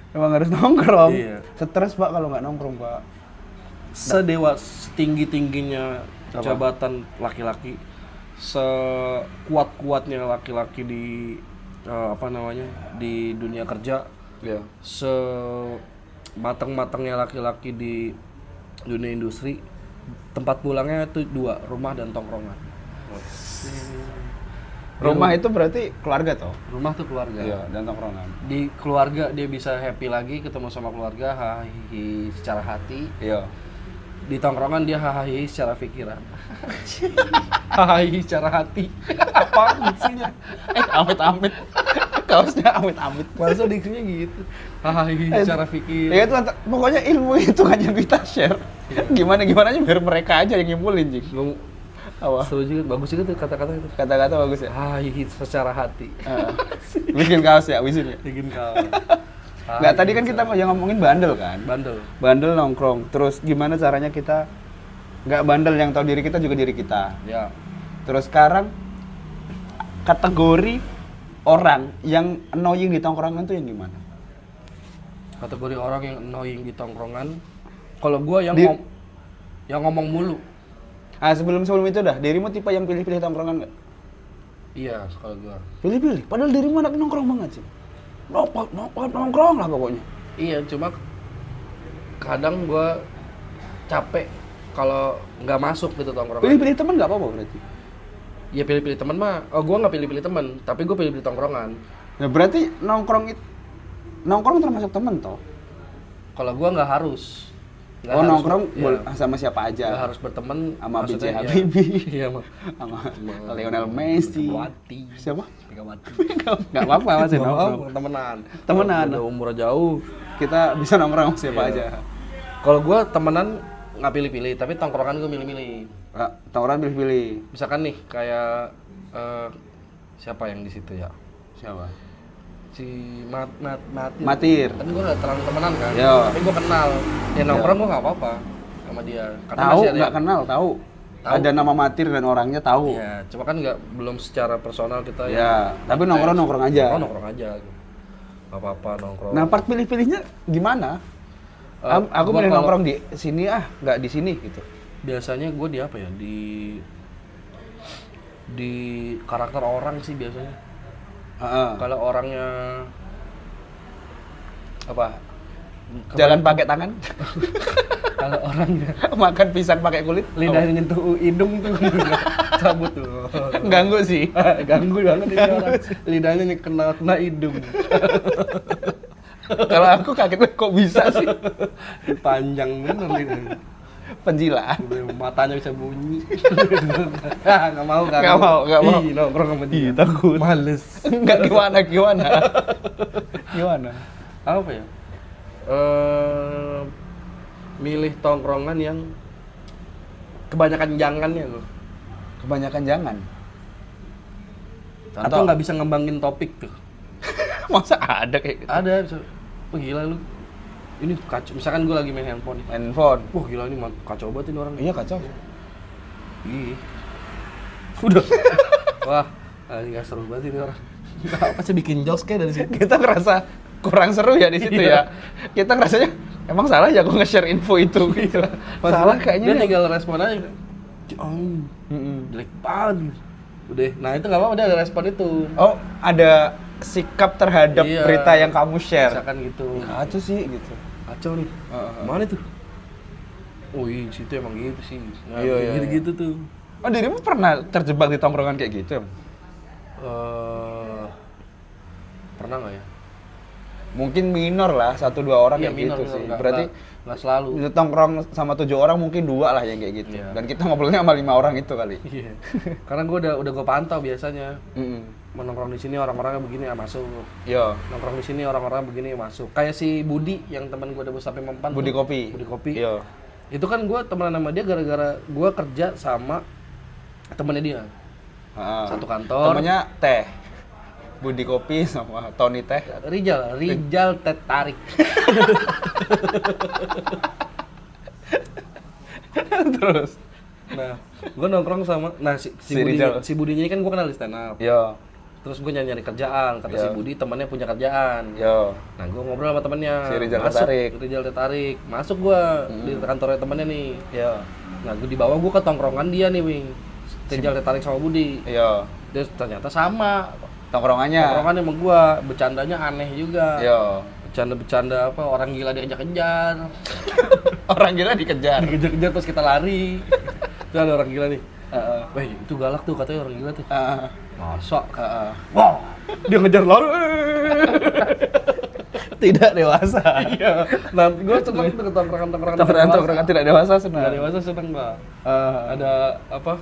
Emang harus nongkrong. Iya. Stres Pak kalau nggak nongkrong Pak. Setinggi-tingginya jabatan laki-laki, sekuat-kuatnya laki-laki di di dunia kerja, sematang-matangnya laki-laki di dunia industri, tempat pulangnya itu 2, rumah dan tongkrongan. Rumah itu berarti keluarga toh? Rumah tuh keluarga. Iya, dan tongkrongan. Di keluarga dia bisa happy lagi, ketemu sama keluarga, hahihi secara hati. Iya. Di tongkrongan dia hahihi secara pikiran. Hahihi secara hati. Apa diksinya? Amit-amit. Kaosnya amit-amit. Masa diksinya gitu. Hahihi secara pikir. Ya itu pokoknya ilmu itu kan yang kita share. Gimana-gimananya biar mereka aja yang nyimpulin, Jing. Apa? Seru juga, bagus juga tuh kata-kata itu. Kata-kata bagus ya? Hahihi secara hati. Bikin kaos ya, wisin ya? Bikin kaos. Nggak, tadi kan kita yang ngomongin bandel kan? Bandel. Bandel nongkrong. Terus gimana caranya kita nggak bandel, yang tahu diri kita juga diri kita. Ya. Terus sekarang kategori orang yang annoying di tongkrongan tuh yang gimana? Kategori orang yang annoying di tongkrongan. Kalau gua yang yang ngomong mulu. Ah, sebelum itu dah, dirimu tipe yang pilih-pilih tongkrongan nggak? Iya, kalau gua. Pilih-pilih, padahal dirimu anak nongkrong banget sih. Nongkrong lah pokoknya. Iya, cuma kadang gua capek kalau nggak masuk gitu tongkrongan. Pilih-pilih teman nggak apa-apa berarti? Ya pilih-pilih teman mah, gua nggak pilih-pilih teman, tapi gua pilih-pilih tongkrongan. Nah berarti nongkrong termasuk teman toh? Kalau gua nggak harus. Oh nongkrong boleh sama siapa aja? Nggak harus berteman. Sama B.J. maksudnya Habibie. Iya, sama Lionel Messi. Megawati. Siapa? Megawati. Nggak apa-apa masih nongkrong. Temenan. Temenan. Udah umur jauh. Kita bisa nongkrong sama siapa Iya. aja. Kalau gua temenan nggak pilih-pilih, tapi tongkrongan gua milih-milih. Tongkrongan pilih-pilih. Misalkan nih kayak siapa yang di situ ya? Siapa? Si Matir. Matir. Kan gue gak terlalu temenan kan, Yo. tapi gue kenal. Ya nongkrong gue gak apa-apa sama dia. Karena Tahu masih ada nggak yang- kenal tahu. Ada nama Matir dan orangnya tahu. Iya, cuma kan belum secara personal kita Ya, tapi nongkrong aja. Nongkrong aja. Gak apa-apa nongkrong. Nah, part pilih-pilihnya gimana? Aku gua milih kalau- nongkrong di sini nggak di sini gitu. Biasanya gue di apa ya? Di karakter orang sih biasanya. Kalau orangnya Apa? Jalan pakai tangan? kalau orangnya Makan pisang pakai kulit? lidahnya nyentuh hidung tuh cabut tuh. Ganggu sih. Ganggu banget ini orang. Lidahnya kena hidung. Kalau aku kaget kok bisa sih? Panjang bener lidahnya. Penjilaan. Matanya bisa bunyi. Nggak mau kan? Nggak mau. Ih, nongkrong sama dia. Takut. Males. Enggak gimana? Gimana? Apa ya? Milih tongkrongan yang kebanyakan jangannya loh. Kebanyakan jangan. Atau nggak bisa ngembangin topik tuh. Masa ada kayak gitu? Ada, bisa. Wah gila lu. Ini kacau. Misalkan gue lagi main handphone nih. Handphone. Wah gila ini kacau banget ini orang. Iya kacau. Ih. Udah. Wah, nggak seru banget ini orang. Apa sih bikin jokes kayak dari situ? Kita ngerasa kurang seru ya di situ ya. Kita ngerasanya emang salah ya aku nge-share info itu gitu. Salah kayaknya. Dia tinggal respon aja. Jelek banget. Udah. Nah itu nggak apa-apa, dia ada respon itu. Oh, ada sikap terhadap Iya. berita yang kamu share. Misalkan gitu. Kacau sih gitu. Kacau nih. Mana tuh? Oh iya, situ emang gitu sih. Nah, Iya. gitu tuh. Oh, dirimu pernah terjebak di tongkrongan kayak gitu? Pernah nggak ya? Mungkin minor lah, 1-2 orang Iya, kayak minor, gitu sih. nggak- Berarti nggak selalu. di tongkrong sama 7 orang mungkin 2 lah yang kayak gitu. Iya. Dan kita ngobrolnya sama 5 orang itu kali. Iya. Karena gue udah gue pantau biasanya. Mm-mm. Menongkrong di sini orang-orangnya begini ya masuk. Yo, Nongkrong di sini orang-orang begini ya masuk. Kayak si Budi yang teman gue ada sampai mempan. Budi tuh. Kopi. Budi Kopi. Yo. Itu kan gue temenan sama dia gara-gara gue kerja sama temennya dia. Satu kantor. Temennya Teh. Budi Kopi sama Tony Teh. Rijal Teh Tarik. Terus. Nah, gue nongkrong sama si Rijal. Budinya ini kan gue kenal di stand up. Yo. Terus gue nyari kerjaan, kata si Iya. Budi temannya punya kerjaan. Yo. Nah, gue ngobrol sama temennya. Si Rijal Masuk, Tetarik. Rijal Tetarik. Masuk gue di kantornya temennya nih. Yo. Nah, gue dibawa gue ke tongkrongan dia nih, Wing. Rijal Tetarik sama Budi. Yo. Dia ternyata sama. Tongkrongannya. Tongkrongan sama gue, bercandanya aneh juga. Yo. bercanda-bercanda apa orang gila diajak-kejar. Orang gila dikejar. Dikejar-kejar terus kita lari. Itu ada orang gila nih. Weh, itu galak tuh katanya orang gila tuh. Masa? Wah, dia ngejar lari. Tidak dewasa. Iya. Nah, gue seneng tuh Tongkrongan tidak dewasa senang. Tidak dewasa seneng, Mbak. Ada apa?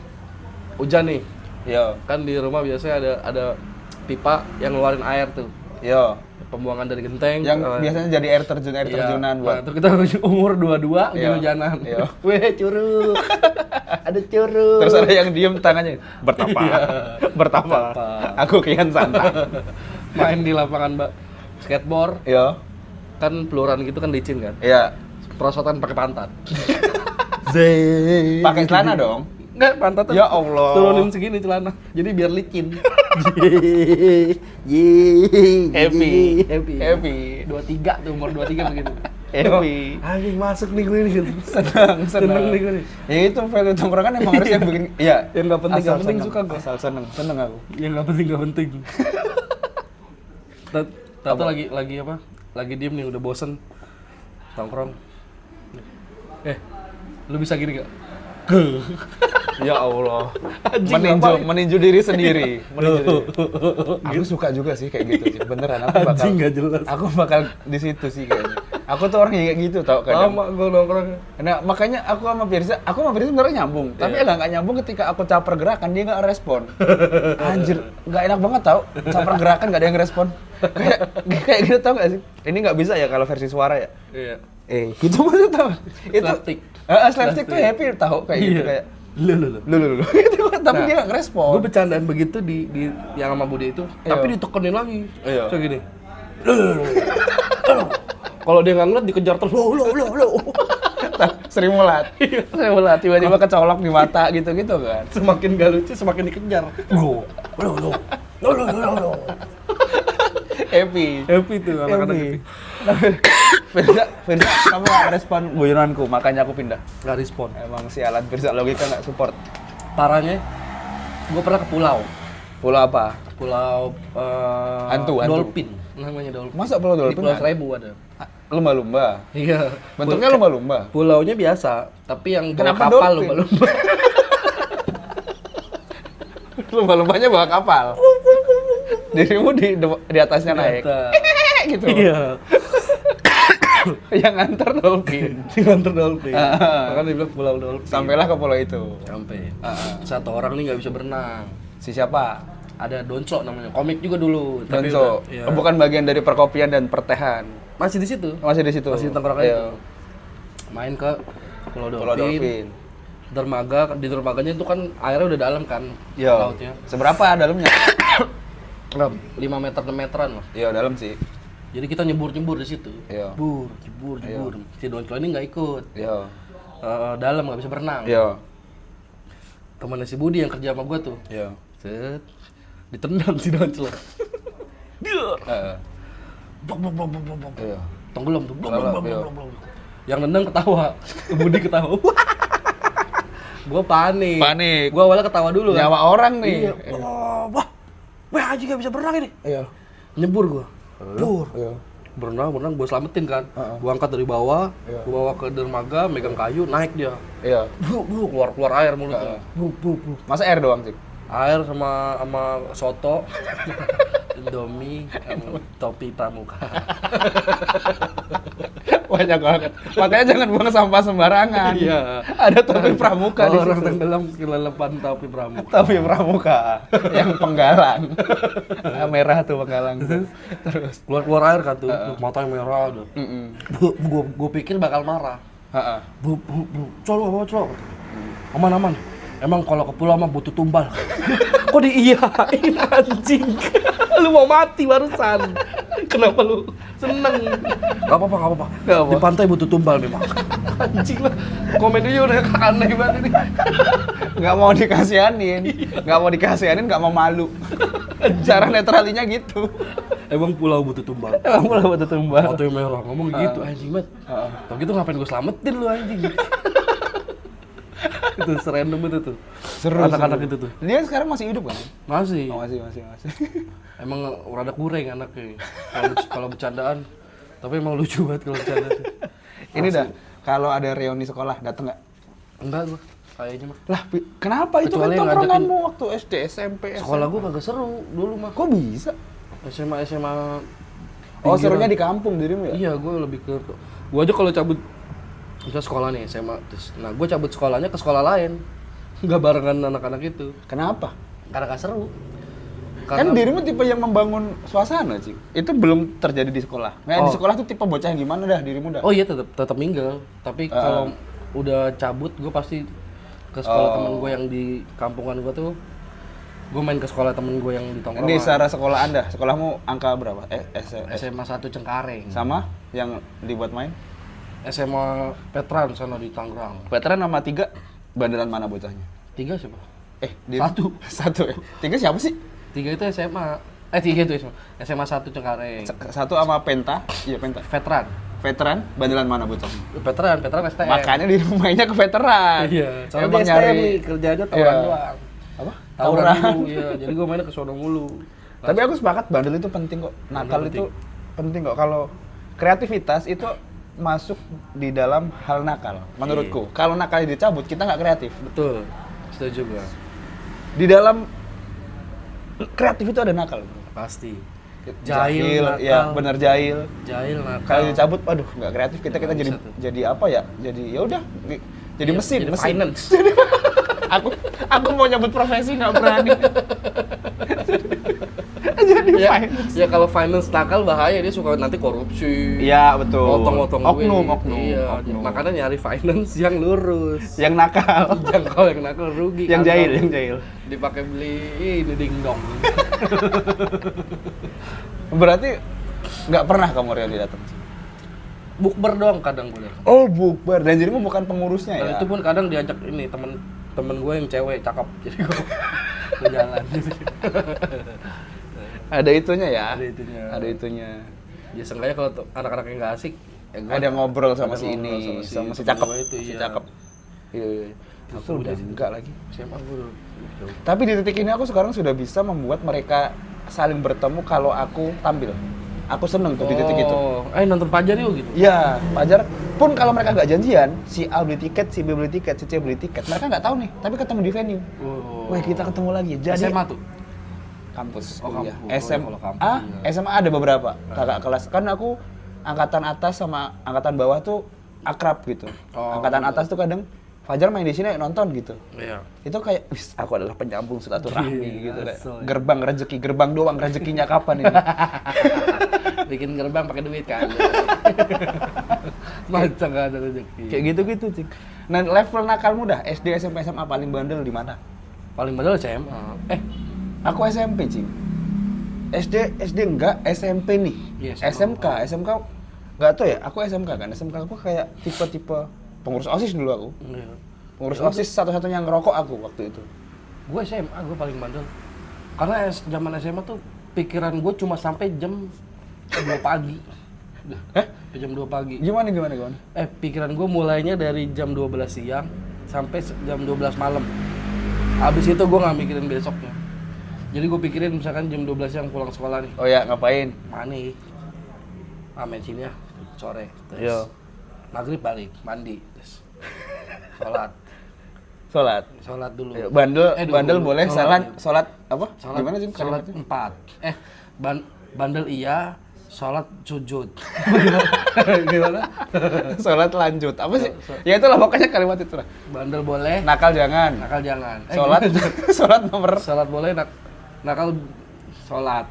Hujan nih. Iya. Kan di rumah biasanya ada pipa yang ngeluarin air tuh. Iya. Pembuangan dari genteng. Yang biasanya jadi air terjunan buat. Nah, terus kita umur 22 hujan-hujanan. Iya. Weh, curug. Ada curug. Terus ada yang diem tangannya bertapa. Bertapa. Aku kian santai. Main di lapangan skateboard. Iya. Kan peluran gitu kan licin kan. Iya. Perosotan pakai pantat. Pakai celana dong. Enggak, pantatnya Ya Allah. turunin segini celana. Jadi biar licin. Happy. 23 tuh, umur 23 begitu. Happy. Anjing masuk nih gue nih gitu. Seneng nih gue nih. Ya itu value tongkrongan emang harus yang bikin iya. Yang enggak penting suka gue. Asal seneng aku. Yang enggak penting. Tahu lagi apa? Lagi diem nih udah bosen. Tongkrong. Lu bisa gini gak? Ya Allah. Anjing, meninju diri sendiri. Aku suka juga sih kayak gitu sih. Beneran aku bakal. Anjing gak jelas. Aku bakal di situ sih kayaknya. Aku tuh orang yang kayak gitu tau kadang. Lama gue nongkrong. Nah, makanya aku sama Firza sebenarnya nyambung. Tapi enggak nyambung ketika aku caper gerakan dia enggak respon. Anjir, enggak enak banget tau. Caper gerakan enggak ada yang respon. Kayak gitu tau enggak sih? Ini enggak bisa ya kalau versi suara ya. Iya. Gitu maksudnya tau. Itu Slapstick. Slapstick tuh happy tau kayak gitu kayak lu. Gitu, tapi dia enggak ngerespon. Gue bercandaan begitu di yang sama Budi itu, tapi ditekenin lagi. Iya. Kayak gini. Kalau dia nggak ngeliat dikejar terus. Sering mulat. Tiba-tiba kecolok di mata gitu-gitu kan. Semakin gak lucu semakin dikejar. Lo. Happy tuh anak-anak happy. Firza, kamu gak respon guyonanku, makanya aku pindah. Gak respon. Emang sialan Firza, logika gak support. Parahnya, gue pernah ke pulau. Pulau apa? Pulau Hantu. Dolphin, namanya Dolphin. Masa pulau Dolphin? Di Pulau Seribu ada. Lumba-lumba? Iya. Bentuknya lumba-lumba? Pulaunya biasa, tapi yang bawa Kenapa kapal dolphin? lumba-lumba. Lumba-lumbanya bawa kapal? Dirimu di atasnya naik? Gitu? Iya. Yang nganter dolphin? Makanya dibilang Pulau Dolphin. Sampailah ke pulau itu? Sampai. Satu orang nih nggak bisa berenang. Si siapa? Ada Donco namanya, komik juga dulu. Donco? Iya. Oh, bukan bagian dari perkopian dan pertehan? Masih di situ. Masih di situ? Masih di tongkrongan itu. Main ke Pulau Dolphin. Di dermaganya itu kan airnya udah dalam kan, lautnya. Seberapa dalamnya? 5 meter, 6 meteran lah. Iya, dalam sih. Jadi kita nyebur di situ. Iya. Nyebur. Si Donco ini nggak ikut. Iya. Dalam nggak bisa berenang. Iya. Temannya si Budi yang kerja sama gua tuh. Iya. Set. Ditendang si Donco. Dia. Blok. Iya. Tenggelam tuh. Iya. Yang nendang ketawa. Budi ketawa. Gua panik. Gua awalnya ketawa dulu kan. Nyawa orang nih. Iya. Wah, anjing gak bisa berenang ini. Iya. Nyebur gua. Iya. Berenang, gua selamatin kan. Gua angkat dari bawah, gua bawa ke dermaga, megang kayu, naik dia. Iya. Keluar air mulutnya. Masa air doang sih? Air sama soto, Indomie, topi pramuka. Banyak banget. Makanya jangan buang sampah sembarangan. Iya. Ada topi pramuka di Orang situ. tenggelam kelelepan topi pramuka. Topi pramuka yang penggalang. Merah tuh penggalang. Terus Keluar air kan tuh, matanya merah udah. Gua pikir bakal marah. Heeh. Bu, colo. Aman. Emang kalau ke pulau mah butuh tumbal. Kok diiyain anjing? Lu mau mati barusan. Kenapa lu seneng? Gak apa-apa. Di pantai butuh tumbal memang. Anjing lah. Komedinya udah aneh banget ini. Nggak mau dikasihanin, nggak mau malu. Cara netralinya gitu. Emang pulau butuh tumbal. Foto yang merah ngomong gitu anjing banget. Tapi gitu ngapain gue selamatin lu anjing? Itu serandom itu tuh. Seru. Anak-anak itu tuh. Dia sekarang masih hidup kan? Masih. Oh, masih. Emang rada kurang anaknya. Kalau bercandaan Tapi emang lucu banget kalau bercanda tuh. Ini dah, kalau ada reuni sekolah, dateng nggak? Enggak gua, kayaknya mah. Lah, kenapa? Itu kan Kecuali tongkronganmu waktu SD, SMP, SMA. Sekolah gua kagak seru dulu mah. Kok bisa? SMA Oh, serunya di kampung dirimu ya? Iya, gua lebih ke gua aja kalau cabut kita sekolah nih SMA terus. Nah, gua cabut sekolahnya ke sekolah lain. Enggak barengan anak-anak itu. Kenapa? Karena gak seru. Kan dirimu tipe yang membangun suasana, Cing. Itu belum terjadi di sekolah. Nah, di sekolah tuh tipe bocah yang gimana dah dirimu dah? Oh iya, tetap minggal. Tapi kalau udah cabut, gue pasti ke sekolah temen gue yang di kampungan gue tuh. Gue main ke sekolah temen gue yang di tongkrongan. Ini secara sekolah Anda, sekolahmu angka berapa? SMA 1 Cengkareng. Sama yang dibuat main? SMA Petran sana di Tangerang. Veteran nama 3 banderan mana bocahnya? 3 siapa? Satu ya? 3 siapa sih? 3 itu SMA. 3 itu SMA 1 Cengkareng. Satu sama Penta, iya Penta. Veteran, banderan mana bocahnya? Veteran STM. Makanya di rumahnya ke veteran. Iya, soalnya emang dia nyari STM nih, kerjanya tawuran doang. Apa? Tawuran dulu, iya. Jadi gue mainnya ke sono mulu. Tapi aku sepakat bandel itu penting kok. Nakal itu penting kok. Kalau kreativitas itu masuk di dalam hal nakal, menurutku. Kalau nakalnya dicabut, kita nggak kreatif. Betul, setuju gue. Di dalam kreatif itu ada nakal. Pasti. Jahil, nakal. Ya benar jahil. Jahil, nakal. Kalau dicabut, aduh nggak kreatif. Kita Nggak jadi apa ya? Jadi ya udah, jadi mesin. Jadi finance. aku mau nyebut profesi nggak berani. Jadi finance. Ya kalau finance nakal bahaya, dia suka nanti korupsi. Iya betul. Potong-potong oknum. Iya, makanya nyari finance yang lurus. Yang nakal. Kalau yang nakal rugi. Yang jahil. Dipakai beli ini dingdong. Berarti nggak pernah kamu reuni datang? Bukber doang kadang gue. Oh bukber, dan dirimu bukan pengurusnya Dan ya? itu pun kadang diajak ini temen gue yang cewek cakep, jadi gue jalan. Ada itunya ya? Ada itunya. Ya seenggaknya kalau anak-anak yang nggak asik, ya ada ngobrol sama si ini, sama si cakep, itu, si iya. cakep. Iya. Justru udah enggak lagi. SMA gue dulu. Tapi di titik ini aku sekarang sudah bisa membuat mereka saling bertemu kalau aku tampil. Aku seneng tuh di titik itu. Nonton Pajar yuk gitu. Iya, Pajar pun kalau mereka nggak janjian, si A beli tiket, si B beli tiket, si C beli tiket, mereka nggak tahu nih, tapi ketemu di venue. Wah, kita ketemu lagi. Jadi SMA tuh? Kampus. Kampus. SMA, Kampus, iya. SMA ada beberapa kakak kelas. Kan aku angkatan atas sama angkatan bawah tuh akrab gitu. Angkatan atas tuh kadang Fajar main di sini nonton gitu. Iya. Itu kayak, wis aku adalah penyambung silaturahmi gitu. Asal, ya. Gerbang rezeki, gerbang doang rezekinya kapan ini? Bikin gerbang pakai duit kan. Masa nggak ada rezeki. Kayak gitu-gitu, Cik. Nah, level nakal muda SD, SMP, SMA paling bandel di mana? Paling bandel SMA. Aku SMP, Cik. SD enggak, SMP nih. Iya, SMK enggak tahu ya, aku SMK kan. SMK aku kayak tipe-tipe pengurus OSIS dulu aku. Iya. Pengurus OSIS satu-satunya yang ngerokok aku waktu itu. Gue SMA, gue paling bandel. Karena zaman SMA tuh pikiran gue cuma sampai jam 2 pagi. Jam 2 pagi. Gimana? Pikiran gue mulainya dari jam 12 siang sampai jam 12 malam. Habis itu gue nggak mikirin besoknya. Jadi gue pikirin misalkan jam 12 siang pulang sekolah nih. Oh ya, ngapain? Mani. Main sini ya, sore. Terus maghrib balik, mandi. Terus sholat dulu. Bandel boleh, sholat apa? Gimana sih? Sholat 4. Bandel iya, sholat sujud. Gimana? Sholat lanjut. Apa sih? Ya itulah pokoknya kalimat itu lah. Bandel boleh, nakal jangan. Sholat nomor. Sholat boleh, nakal sholat.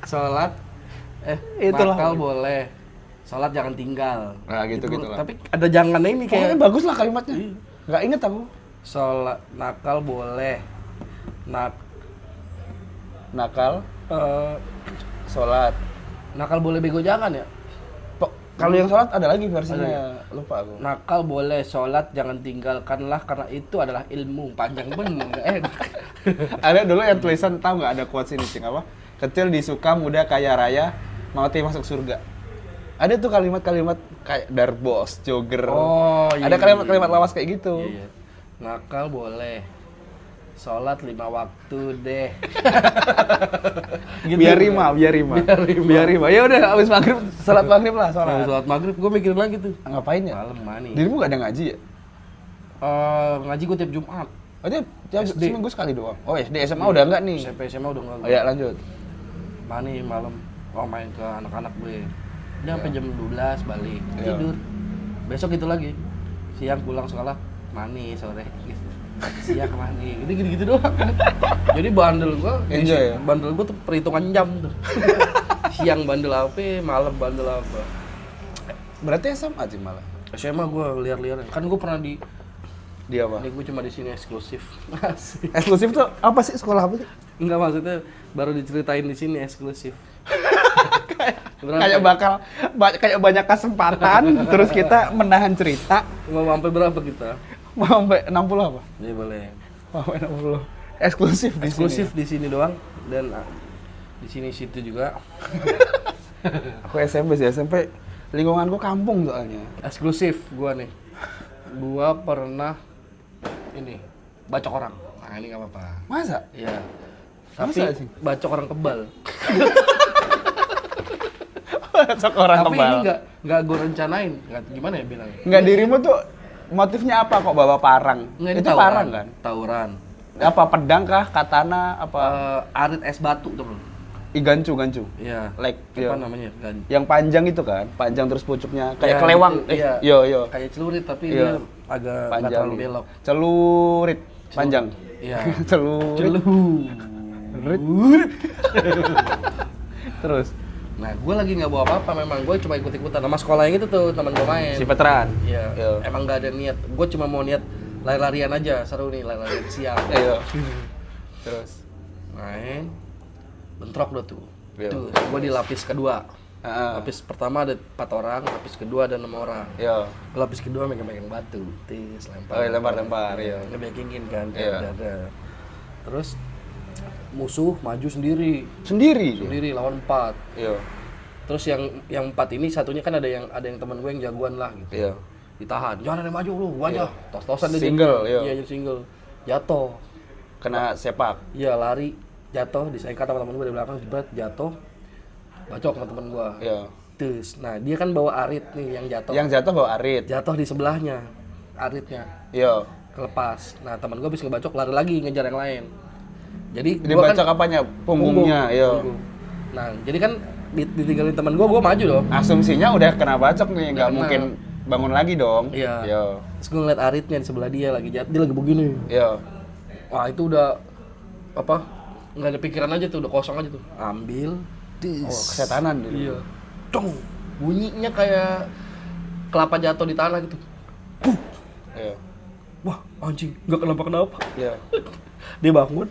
Sholat itulah. Nakal boleh. Sholat jangan tinggal. Nah, gitu lah. Tapi ada jangannya ini kayak bagus lah kalimatnya. Nggak inget aku. Sholat nakal boleh. Nakal sholat. Nakal boleh, bego jangan ya? Kalau yang sholat ada lagi versinya, lupa aku. Nakal boleh, sholat jangan tinggalkanlah karena itu adalah ilmu. Panjang bener, nggak enak. Ada dulu yang tulisan, tahu nggak ada quotes ini, Cing, apa? Kecil disuka, muda kaya raya, mati masuk surga. Ada tuh kalimat-kalimat kayak darbos, jogger. Oh, ada kalimat-kalimat lawas kayak gitu. Iya. Nakal boleh, sholat 5 waktu deh. Gitu. Biar rima. Ya udah habis maghrib, sholat maghrib lah sholat. Sholat maghrib gue mikirin lagi tuh. Ngapain ya? Malam mani. Dirimu gak ada ngaji ya? Ngaji gue tiap Jumat. Oh dia tiap seminggu sekali doang? Oh SD, SMA udah enggak nih? SMP, SMA udah enggak. Oh ya lanjut. Mani malam, main ke anak-anak gue. Dia sampai jam 12 balik, tidur. Besok itu lagi. Siang pulang sekolah, mani sore gitu. Siang mani, gitu doang. Jadi bandel gua, enjoy ya? Bandel gua tuh perhitungan jam tuh. Siang bandel apa, malam bandel apa. Berarti SMA sih malah. SMA gua liar-liar. Kan gua pernah di apa? Ini gua cuma di sini eksklusif. Eksklusif tuh apa sih? Sekolah apa sih? Enggak, maksudnya baru diceritain di sini eksklusif. Kayak kayak banyak kesempatan terus kita menahan cerita. Mau sampai berapa kita? Mau sampai 60 apa? Ya boleh. Mau sampai 60. Eksklusif di sini doang dan di sini situ juga. Aku SMP lingkunganku kampung soalnya. Eksklusif gua nih. Gua pernah ini bacok orang. Nah, ini enggak apa-apa. Masa? Iya. Tapi bacok orang kebal. Bacok orang tapi kebal. Tapi ini enggak gua rencanain. Gimana ya bilangnya? Enggak, dirimu tuh motifnya apa kok bawa parang? Nggak, itu tawuran, parang kan? Tawuran. Apa pedang kah, katana, apa? Arit es batu tuh. Gancu. Iya. Apa namanya? Gancu. Yang panjang itu kan, panjang terus pucuknya kayak kelewang. Gitu, iya. Yo. Kayak celurit tapi dia agak nggak terlalu belok. Celurit. Panjang. Iya. Celurit. Terus. Nah, gue lagi nggak bawa apa-apa, memang gue cuma ikut-ikutan. Nama sekolah yang itu tuh teman gue main. Si veteran. Iya. Emang nggak ada niat. Gue cuma mau niat lari-larian aja, seru nih lari-larian siang. Iya. Terus main, bentrok dah tuh. Tuh, gue di lapis kedua. Lapis pertama ada 4 orang, lapis kedua ada 6 orang. Iya. Lapis kedua megang batu, tis lempar. Lempar. Iya. Ngebekingin kan. Iya. Terus musuh maju sendiri lawan 4. Iya. Terus yang 4 ini satunya kan ada yang teman gue yang jagoan lah gitu. Iya. Ditahan, jangan ada maju lu, gua aja. Tos-tosan dia. Single, jadi single. Jatuh. Kena sepak. Iya, lari, jatuh, disengkat sama teman gue di belakang, jebret, jatuh. Bacok sama teman gua. Iya. Terus, nah dia kan bawa arit nih yang jatuh. Yang jatuh bawa arit. Jatuh di sebelahnya aritnya. Iya. Kelepas. Nah, teman gua habis ngebacok lari lagi ngejar yang lain. Jadi gua kan apanya? Punggungnya, iya. Nah, jadi kan ditinggalin teman gua maju dong. Asumsinya udah kena bacok nih, nggak mungkin bangun lagi dong. Iya. Terus gue ngeliat aritnya di sebelah dia lagi jatuh, dia lagi begini. Iya. Wah, itu udah apa? Nggak ada pikiran aja tuh, udah kosong aja tuh. Ambil. Kesetanan dia. Iya. Dong. Bunyinya kayak kelapa jatuh di tanah gitu. Puh. Iya. Wah, anjing, nggak kenapa-kenapa. Iya. Dia bangun,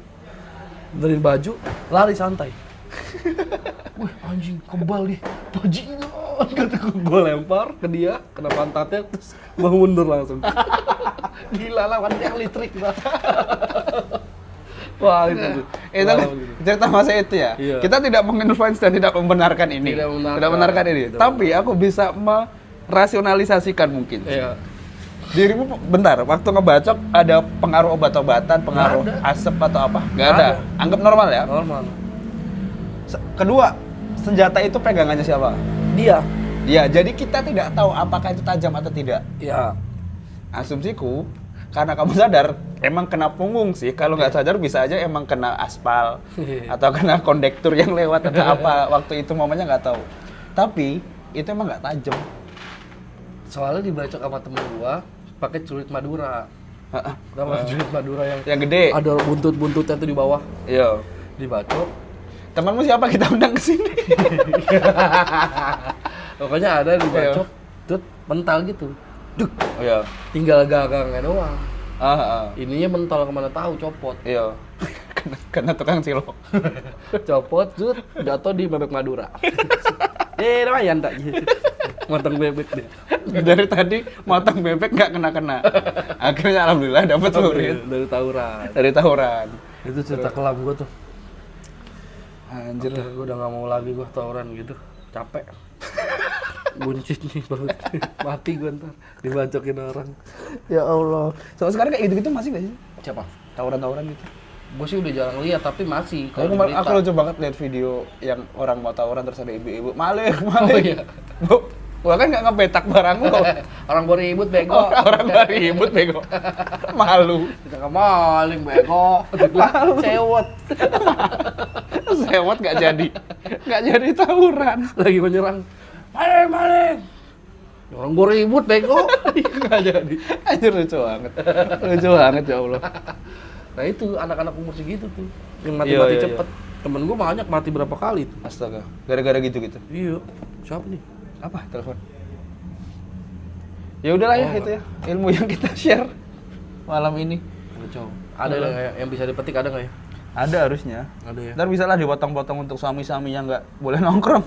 dari baju, lari santai. Wih, anjing, kebal nih, bajingan. Kata gue lempar ke dia, kena pantatnya, terus gue mundur langsung. Gila lah, kan yang listrik. Wah, itu cerita masa itu ya. Iya. Kita tidak menginfluence dan tidak membenarkan ini. Tidak membenarkan ini. Tapi aku bisa merasionalisasikan mungkin. Iya. Dirimu bentar, waktu ngebacok ada pengaruh obat-obatan, pengaruh asap atau apa? Nggak ada. Anggap normal ya? Normal. Kedua, senjata itu pegangannya siapa? Dia. Jadi kita tidak tahu apakah itu tajam atau tidak. Iya. Asumsiku, karena kamu sadar, emang kena punggung sih. Kalau nggak sadar bisa aja emang kena aspal atau kena kondektur yang lewat atau apa. Waktu itu momennya nggak tahu. Tapi itu emang nggak tajam. Soalnya dibacok sama temen gua pakai celurit Madura. Celurit Madura yang gede. Ada buntut-buntutnya tuh di bawah. Iya. Dibacok. Temanmu siapa kita undang ke sini? Pokoknya ada dibacok, tut mental gitu. Duk. Oh iya. Tinggal gagangnya doang. Ininya mental kemana tahu, copot. Iya. Kena tukang cilok. Copot, jatuh di bebek Madura. Lumayan tak gitu. Motong bebek deh. Dari tadi motong bebek nggak kena. Akhirnya alhamdulillah dapat celurit. Dari tawuran. Itu cerita kelam gua tuh. Anjir, gue udah nggak mau lagi gue tawuran gitu, capek. Buncit nih banget, mati gue ntar dibacokin orang. Ya Allah. So sekarang kayak gitu-gitu masih nggak sih? Siapa? Tawuran-tawuran gitu. Gue sih udah jarang lihat tapi masih. Aku lucu banget lihat video yang orang mau tawuran terus ada ibu-ibu maling. Oh iya. Bu, gua kan nggak ngebetak barang lo. Orang baru ribut bego. Orang baru ribut bego. Malu. Kita nggak maling bego. Cewot. Sewot nggak jadi tawuran. Lagi menyerang. Maling. Orang baru ribut bego. Nggak jadi. Anjir lucu banget ya Allah. Nah itu anak-anak umur segitu tuh yang mati cepet. Temen gue banyak mati berapa kali tuh. Astaga, gara-gara gitu. Iya. Siapa nih? Apa? Telepon. Ya udahlah ya itu ya ilmu yang kita share malam ini. Ada nggak ya yang bisa dipetik, ada nggak ya? Ada harusnya. Ada ya. Ntar bisa lah dipotong-potong untuk suami-suami yang nggak boleh nongkrong.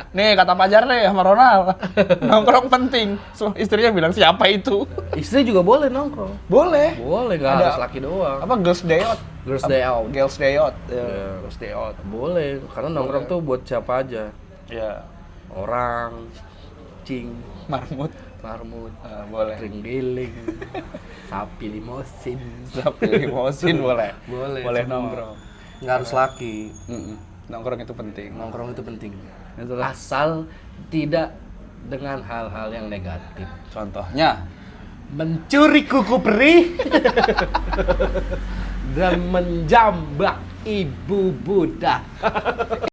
Nih kata Pajar nih sama Ronald, nongkrong penting. So, istrinya bilang siapa itu? Istri juga boleh nongkrong. Boleh, nggak harus laki doang. Apa girls day out? Girls day out. Girls day out. Girls day out. Boleh, karena nongkrong tuh buat siapa aja. Ya. Orang, cing, marmut, boleh. Ringgiling, sapi limosin boleh. Boleh semua. nongkrong. Nggak harus laki. Nongkrong itu penting. Nongkrong itu penting. Itulah. Asal tidak dengan hal-hal yang negatif. Contohnya mencuri kuku perih dan menjambak ibu Buddha.